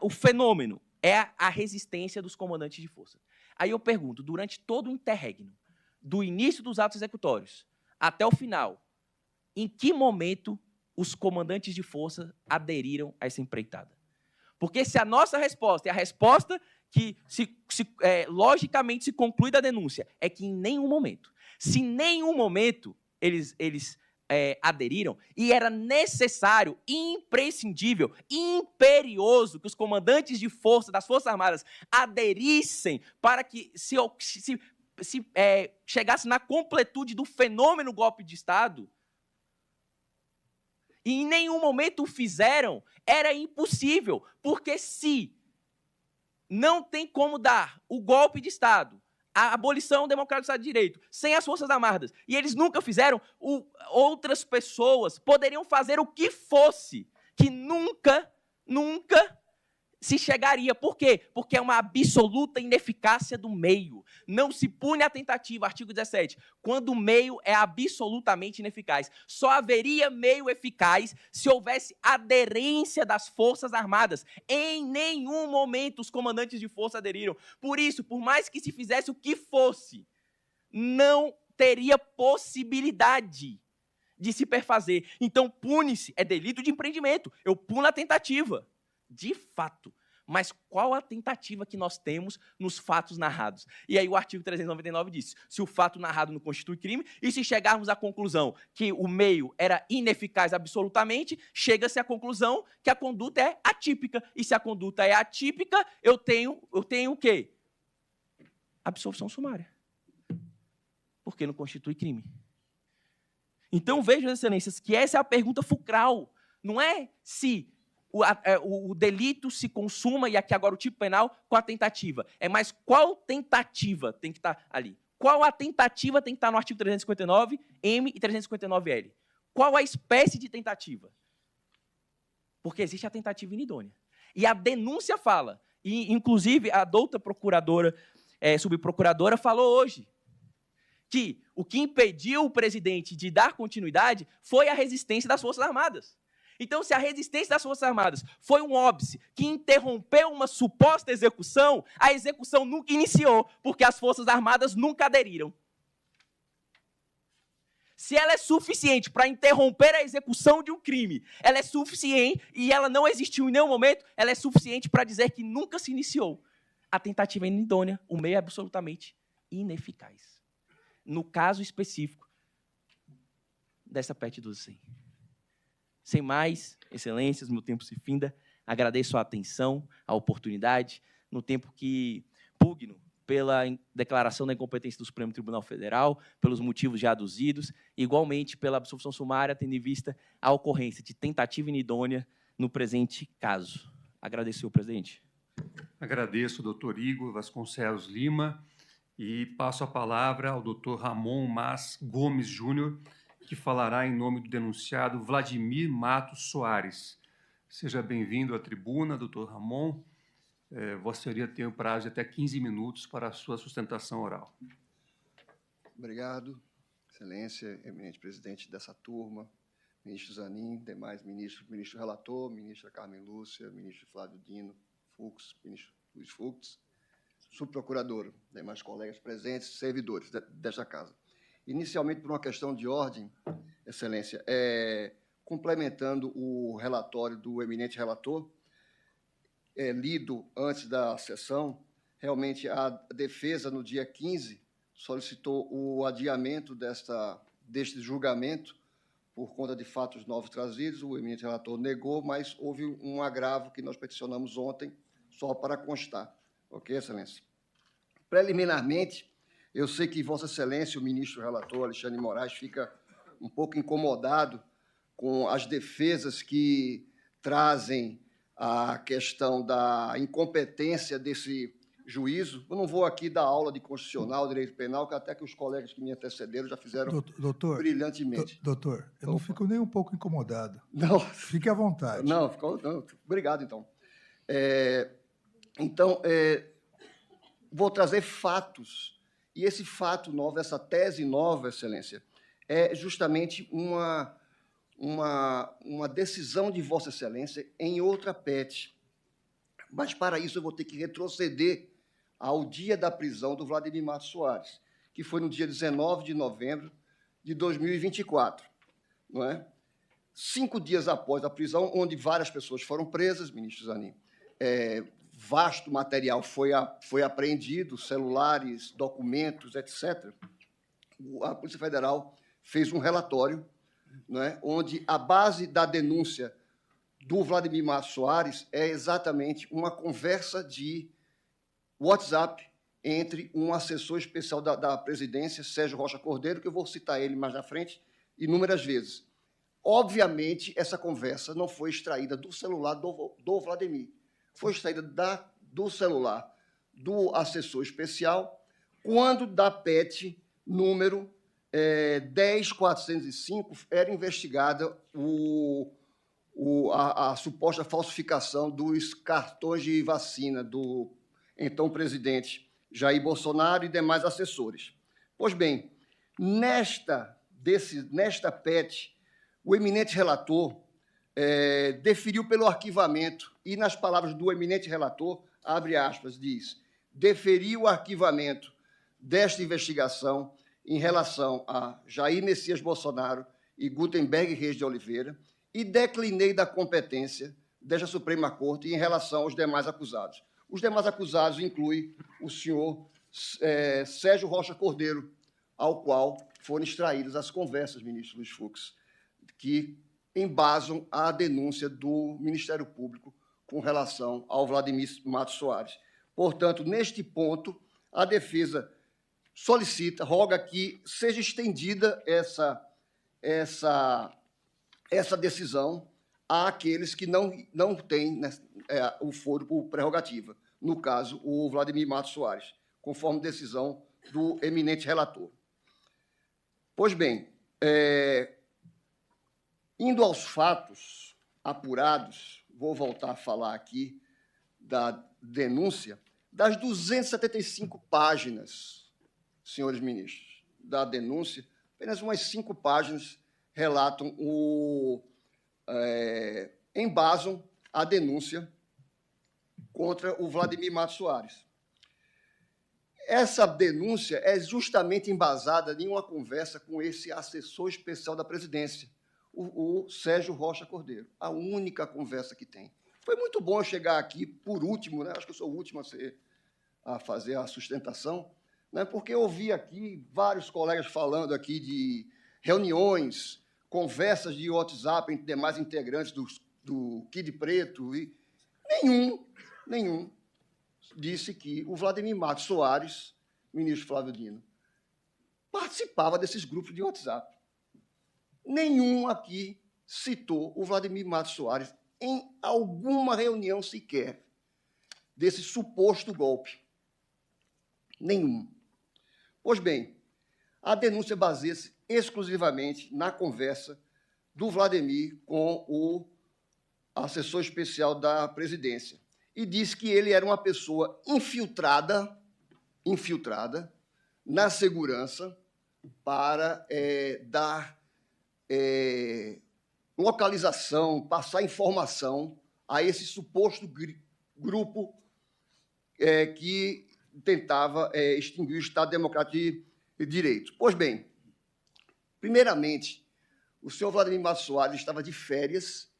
o fenômeno? É a resistência dos comandantes de força. Aí eu pergunto, durante todo o interregno, do início dos atos executórios até o final, em que momento os comandantes de força aderiram a essa empreitada? Porque se a nossa resposta é a resposta que logicamente se conclui da denúncia, é que em nenhum momento, se em nenhum momento eles aderiram, e era necessário, imprescindível, imperioso que os comandantes de força das Forças Armadas aderissem para que se chegasse na completude do fenômeno golpe de Estado, e em nenhum momento o fizeram, era impossível, porque se não tem como dar o golpe de Estado, a abolição democrática do Estado de Direito, sem as Forças Armadas, e eles nunca fizeram, outras pessoas poderiam fazer o que fosse, que nunca se chegaria. Por quê? Porque é uma absoluta ineficácia do meio. Não se pune a tentativa, artigo 17, quando o meio é absolutamente ineficaz. Só haveria meio eficaz se houvesse aderência das Forças Armadas. Em nenhum momento os comandantes de força aderiram. Por isso, por mais que se fizesse o que fosse, não teria possibilidade de se perfazer. Então, pune-se, é delito de empreendimento. Eu puno a tentativa. De fato. Mas qual a tentativa que nós temos nos fatos narrados? E aí o artigo 399 diz, se o fato narrado não constitui crime, e se chegarmos à conclusão que o meio era ineficaz absolutamente, chega-se à conclusão que a conduta é atípica. E se a conduta é atípica, eu tenho o quê? Absolvição sumária. Porque não constitui crime. Então, vejam, excelências, que essa é a pergunta fulcral. Não é se o delito se consuma, e aqui agora o tipo penal, com a tentativa. É mais qual tentativa tem que estar ali. Qual a tentativa tem que estar no artigo 359, M e 359L. Qual a espécie de tentativa? Porque existe a tentativa inidônea. E a denúncia fala, e inclusive a douta procuradora, subprocuradora, falou hoje, que o que impediu o presidente de dar continuidade foi a resistência das Forças Armadas. Então, se a resistência das Forças Armadas foi um óbice que interrompeu uma suposta execução, a execução nunca iniciou, porque as Forças Armadas nunca aderiram. Se ela é suficiente para interromper a execução de um crime, ela é suficiente, e ela não existiu em nenhum momento, ela é suficiente para dizer que nunca se iniciou. A tentativa é inidônea, o meio é absolutamente ineficaz. No caso específico dessa PEC 1200. Sem mais, excelências, meu tempo se finda. Agradeço a atenção, a oportunidade, no tempo que pugno pela declaração da incompetência do Supremo Tribunal Federal, pelos motivos já aduzidos, igualmente pela absolvição sumária, tendo em vista a ocorrência de tentativa inidônea no presente caso. Agradeço, senhor presidente. Agradeço, doutor Igor Vasconcelos Lima, e passo a palavra ao doutor Ramon Mas Gomes Júnior, que falará em nome do denunciado Vladimir Matos Soares. Seja bem-vindo à tribuna, doutor Ramon. Vossa Senhoria tem o prazo de até 15 minutos para a sua sustentação oral. Obrigado, Excelência, eminente presidente dessa turma, ministro Zanin, demais ministros, ministro relator, ministra Carmen Lúcia, ministro Flávio Dino Fux, ministro Luiz Fux, subprocurador, demais colegas presentes, servidores desta casa. Inicialmente, por uma questão de ordem, Excelência, complementando o relatório do eminente relator, lido antes da sessão, realmente a defesa, no dia 15, solicitou o adiamento deste julgamento por conta de fatos novos trazidos. O eminente relator negou, mas houve um agravo que nós peticionamos ontem, só para constar. Ok, Excelência? Preliminarmente, eu sei que Vossa Excelência, o ministro relator, Alexandre de Moraes, fica um pouco incomodado com as defesas que trazem a questão da incompetência desse juízo. Eu não vou aqui dar aula de constitucional, direito penal, que até que os colegas que me antecederam já fizeram brilhantemente. Doutor, eu não fico nem um pouco incomodado. Não. Fique à vontade. Não, obrigado, então. Vou trazer fatos. E esse fato novo, essa tese nova, Excelência, é justamente uma decisão de Vossa Excelência em outra PET. Mas, para isso, eu vou ter que retroceder ao dia da prisão do Vladimir Matos Soares, que foi no dia 19 de novembro de 2024. Não é? 5 dias após a prisão, onde várias pessoas foram presas, ministro Zanin, vasto material foi apreendido, celulares, documentos, etc. A Polícia Federal fez um relatório, não é, onde a base da denúncia do Vladimir Matos Soares é exatamente uma conversa de WhatsApp entre um assessor especial da presidência, Sérgio Rocha Cordeiro, que eu vou citar ele mais na frente, inúmeras vezes. Obviamente, essa conversa não foi extraída do celular do Vladimir, foi extraída do celular do assessor especial, quando da PET número 10.405 era investigada a suposta falsificação dos cartões de vacina do então presidente Jair Bolsonaro e demais assessores. Pois bem, nesta PET, o eminente relator deferiu pelo arquivamento, e nas palavras do eminente relator, abre aspas, diz: deferiu o arquivamento desta investigação em relação a Jair Messias Bolsonaro e Gutenberg Reis de Oliveira e declinei da competência desta Suprema Corte em relação aos demais acusados. Os demais acusados incluem o senhor Sérgio Rocha Cordeiro, ao qual foram extraídas as conversas, ministro Luiz Fux, que embasam a denúncia do Ministério Público com relação ao Vladimir Matos Soares. Portanto, neste ponto, a defesa solicita, roga que seja estendida essa decisão àqueles que não têm o foro por prerrogativa, no caso, o Vladimir Matos Soares, conforme decisão do eminente relator. Pois bem, Indo aos fatos apurados, vou voltar a falar aqui da denúncia, das 275 páginas, senhores ministros, da denúncia, apenas umas 5 páginas relatam embasam a denúncia contra o Vladimir Matos Soares. Essa denúncia é justamente embasada em uma conversa com esse assessor especial da presidência, o Sérgio Rocha Cordeiro, a única conversa que tem. Foi muito bom eu chegar aqui por último, né? Acho que eu sou o último a fazer a sustentação, né? Porque eu ouvi aqui vários colegas falando aqui de reuniões, conversas de WhatsApp entre demais integrantes do Kid Preto, e nenhum disse que o Vladimir Matos Soares, ministro Flávio Dino, participava desses grupos de WhatsApp. Nenhum aqui citou o Vladimir Matos Soares em alguma reunião sequer desse suposto golpe. Nenhum. Pois bem, a denúncia baseia-se exclusivamente na conversa do Vladimir com o assessor especial da presidência e diz que ele era uma pessoa infiltrada na segurança para dar localização, passar informação a esse suposto grupo que tentava extinguir o Estado Democrático de Direito. Pois bem, primeiramente, o senhor Vladimir Matos Soares estava de férias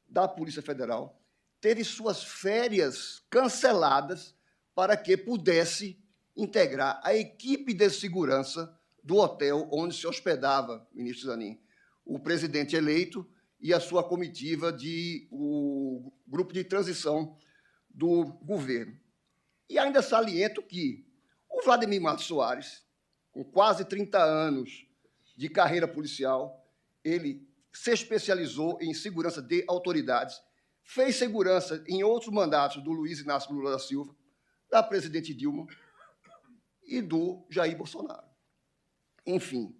da Polícia Federal, teve suas férias canceladas para que pudesse integrar a equipe de segurança do hotel onde se hospedava, ministro Zanin, o presidente eleito e a sua comitiva o grupo de transição do governo. E ainda saliento que o Vladimir Matos Soares, com quase 30 anos de carreira policial, ele se especializou em segurança de autoridades, fez segurança em outros mandatos do Luiz Inácio Lula da Silva, da presidente Dilma e do Jair Bolsonaro. Enfim,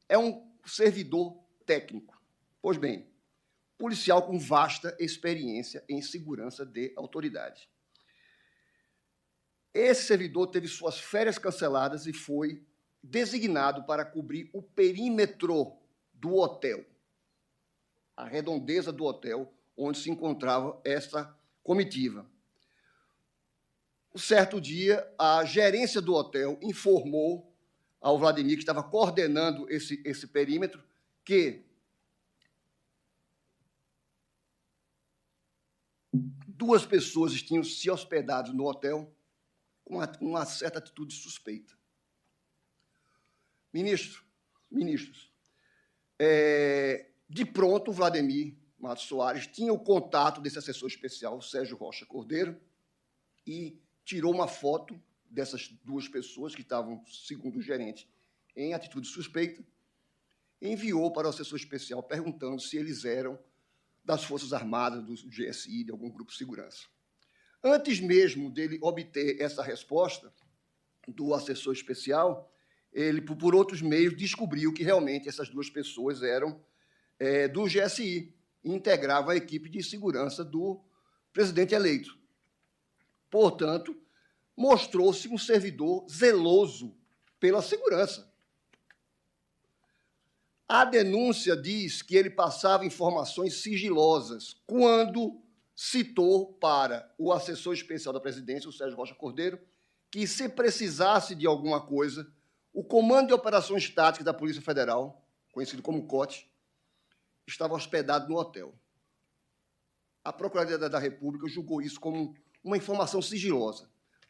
é um servidor técnico. Pois bem, policial com vasta experiência em segurança de autoridade. Esse servidor teve suas férias canceladas e foi designado para cobrir o perímetro do hotel, a redondeza do hotel onde se encontrava essa comitiva. Um certo dia, a gerência do hotel informou ao Vladimir, que estava coordenando esse perímetro, que duas pessoas tinham se hospedado no hotel com uma certa atitude suspeita. Ministros, de pronto, o Vladimir Matos Soares tinha o contato desse assessor especial, o Sérgio Rocha Cordeiro, e tirou uma foto dessas duas pessoas que estavam, segundo o gerente, em atitude suspeita, e enviou para o assessor especial perguntando se eles eram das Forças Armadas, do GSI, de algum grupo de segurança. Antes mesmo dele obter essa resposta do assessor especial, ele, por outros meios, descobriu que realmente essas duas pessoas eram do GSI e integravam a equipe de segurança do presidente eleito. Portanto, mostrou-se um servidor zeloso pela segurança. A denúncia diz que ele passava informações sigilosas quando citou para o assessor especial da presidência, o Sérgio Rocha Cordeiro, que, se precisasse de alguma coisa, o Comando de Operações Táticas da Polícia Federal, conhecido como COT, estava hospedado no hotel. A Procuradoria da República julgou isso como uma informação sigilosa,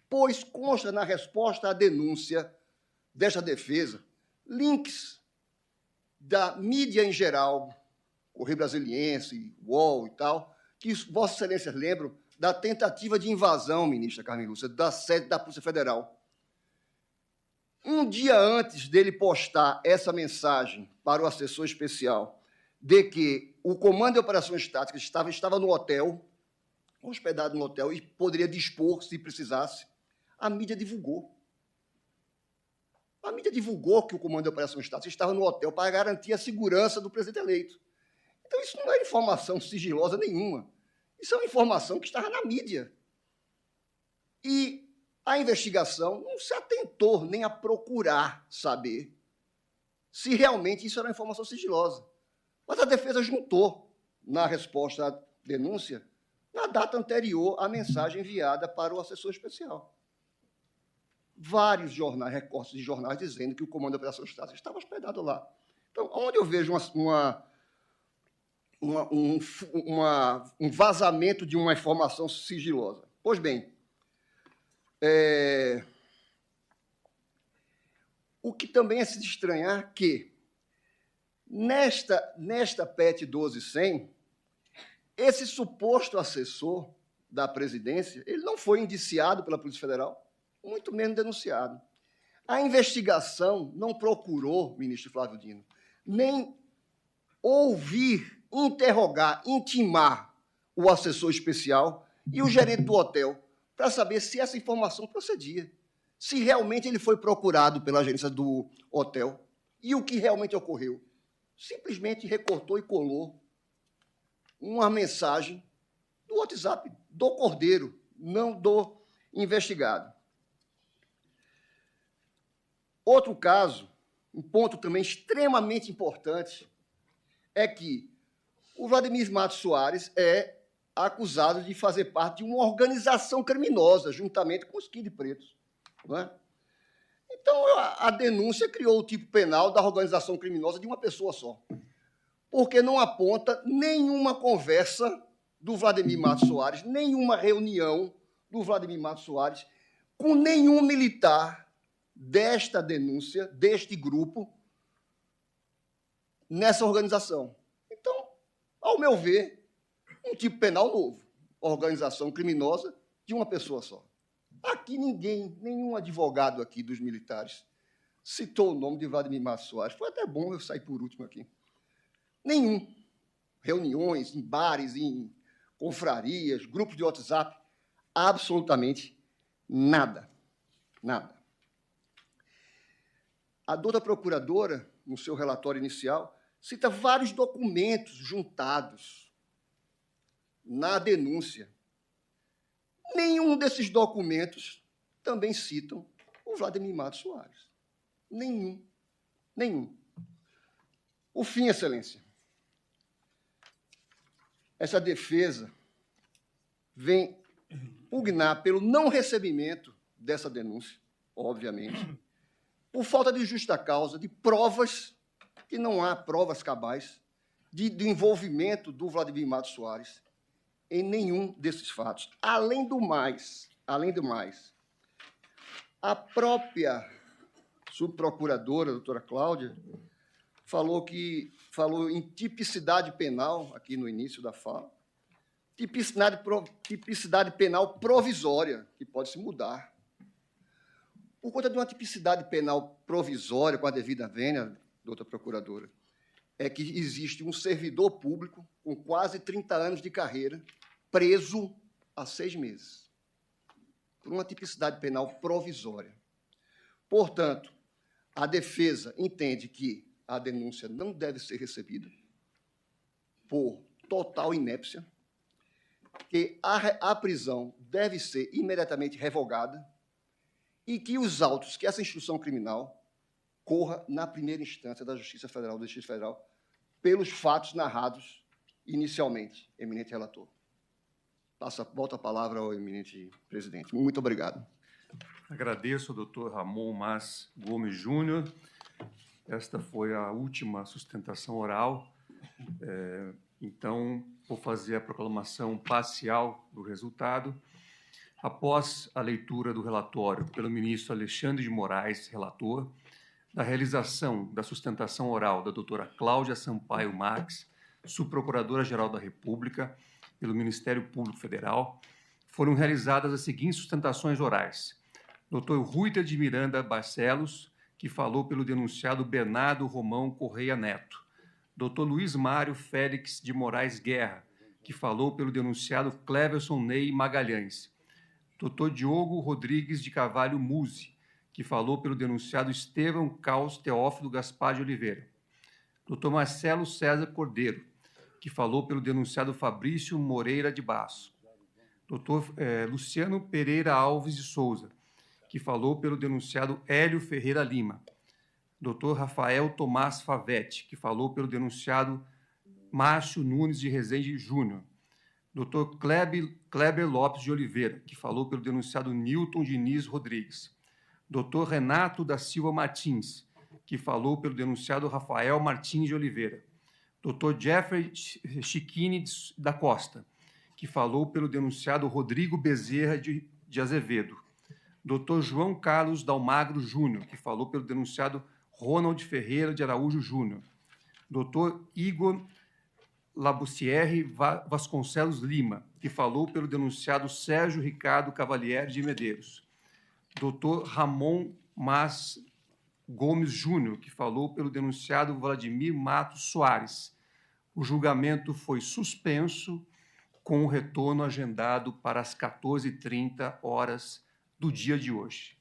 pois consta na resposta à denúncia desta defesa links da mídia em geral, Correio Brasiliense, UOL e tal, que Vossa Excelência lembram da tentativa de invasão, ministra Carmen Lúcia, da sede da Polícia Federal. Um dia antes dele postar essa mensagem para o assessor especial de que o Comando de Operações Táticas estava no hotel, hospedado no hotel, e poderia dispor, se precisasse, a mídia divulgou. A mídia divulgou que o Comando de Operações Táticas estava no hotel para garantir a segurança do presidente eleito. Então, isso não é informação sigilosa nenhuma. Isso é uma informação que estava na mídia. E a investigação não se atentou nem a procurar saber se realmente isso era uma informação sigilosa. Mas a defesa juntou, na resposta à denúncia, na data anterior à mensagem enviada para o assessor especial. Vários jornais, recortes de jornais, dizendo que o Comando de Operações Táticas estava hospedado lá. Então, onde eu vejo um vazamento de uma informação sigilosa? Pois bem, o que também é se estranhar que, nesta PET 12.100, esse suposto assessor da presidência, ele não foi indiciado pela Polícia Federal, muito menos denunciado. A investigação não procurou, ministro Flávio Dino, nem ouvir, interrogar, intimar o assessor especial e o gerente do hotel para saber se essa informação procedia, se realmente ele foi procurado pela gerência do hotel e o que realmente ocorreu. Simplesmente recortou e colou uma mensagem do WhatsApp do Cordeiro, não do investigado. Outro caso, um ponto também extremamente importante, é que o Vladimir Matos Soares é acusado de fazer parte de uma organização criminosa, juntamente com os Kid Pretos. Não é? Então, a denúncia criou o tipo penal da organização criminosa de uma pessoa só, porque não aponta nenhuma conversa do Vladimir Matos Soares, nenhuma reunião do Vladimir Matos Soares com nenhum militar desta denúncia, deste grupo, nessa organização. Então, ao meu ver, um tipo penal novo, organização criminosa de uma pessoa só. Aqui nenhum advogado aqui dos militares citou o nome de Vladimir Matos Soares. Foi até bom eu sair por último aqui. Nenhum. Reuniões, em bares, em confrarias, grupos de WhatsApp, absolutamente nada. Nada. A doutora procuradora, no seu relatório inicial, cita vários documentos juntados na denúncia. Nenhum desses documentos também citam o Vladimir Matos Soares. Nenhum. Nenhum. O fim, Excelência. Essa defesa vem pugnar pelo não recebimento dessa denúncia, obviamente, por falta de justa causa, de provas, que não há provas cabais, de envolvimento do Vladimir Matos Soares em nenhum desses fatos. Além do mais, a própria subprocuradora, a doutora Cláudia, falou em tipicidade penal, aqui no início da fala, tipicidade penal provisória, que pode se mudar. Por conta de uma tipicidade penal provisória, com a devida vênia, doutora procuradora, é que existe um servidor público com quase 30 anos de carreira, preso há 6 meses, por uma tipicidade penal provisória. Portanto, a defesa entende que a denúncia não deve ser recebida por total inépcia, que a prisão deve ser imediatamente revogada e que os autos, que essa instrução criminal corra na primeira instância da Justiça Federal, do Distrito Federal, pelos fatos narrados inicialmente, eminente relator. Volta a palavra ao eminente presidente. Muito obrigado. Agradeço ao doutor Ramon Mas Gomes Júnior. Esta foi a última sustentação oral. Então, vou fazer a proclamação parcial do resultado. Após a leitura do relatório pelo ministro Alexandre de Moraes, relator, da realização da sustentação oral da doutora Cláudia Sampaio Marques, subprocuradora-geral da República, pelo Ministério Público Federal, foram realizadas as seguintes sustentações orais. Dr. Ruiter de Miranda Barcelos, que falou pelo denunciado Bernardo Romão Correia Neto. Dr. Luiz Mário Félix de Moraes Guerra, que falou pelo denunciado Cleverson Ney Magalhães. Dr. Diogo Rodrigues de Carvalho Musi, que falou pelo denunciado Estevão Caos Teófilo Gaspar de Oliveira. Dr. Marcelo César Cordeiro, que falou pelo denunciado Fabrício Moreira de Basso. Dr. Luciano Pereira Alves de Souza, que falou pelo denunciado Hélio Ferreira Lima. Dr. Rafael Tomás Favetti, que falou pelo denunciado Márcio Nunes de Rezende Júnior. Dr. Kleber Lopes de Oliveira, que falou pelo denunciado Nilton Diniz Rodrigues. Dr. Renato da Silva Martins, que falou pelo denunciado Rafael Martins de Oliveira. Dr. Jeffrey Chiquini da Costa, que falou pelo denunciado Rodrigo Bezerra de Azevedo. Dr. João Carlos Dalmagro Júnior, que falou pelo denunciado Ronald Ferreira de Araújo Júnior. Dr. Igor Labussière Vasconcelos Lima, que falou pelo denunciado Sérgio Ricardo Cavalieri de Medeiros. Dr. Ramon Mas Gomes Júnior, que falou pelo denunciado Vladimir Matos Soares. O julgamento foi suspenso, com o retorno agendado para as 14h30 do dia de hoje.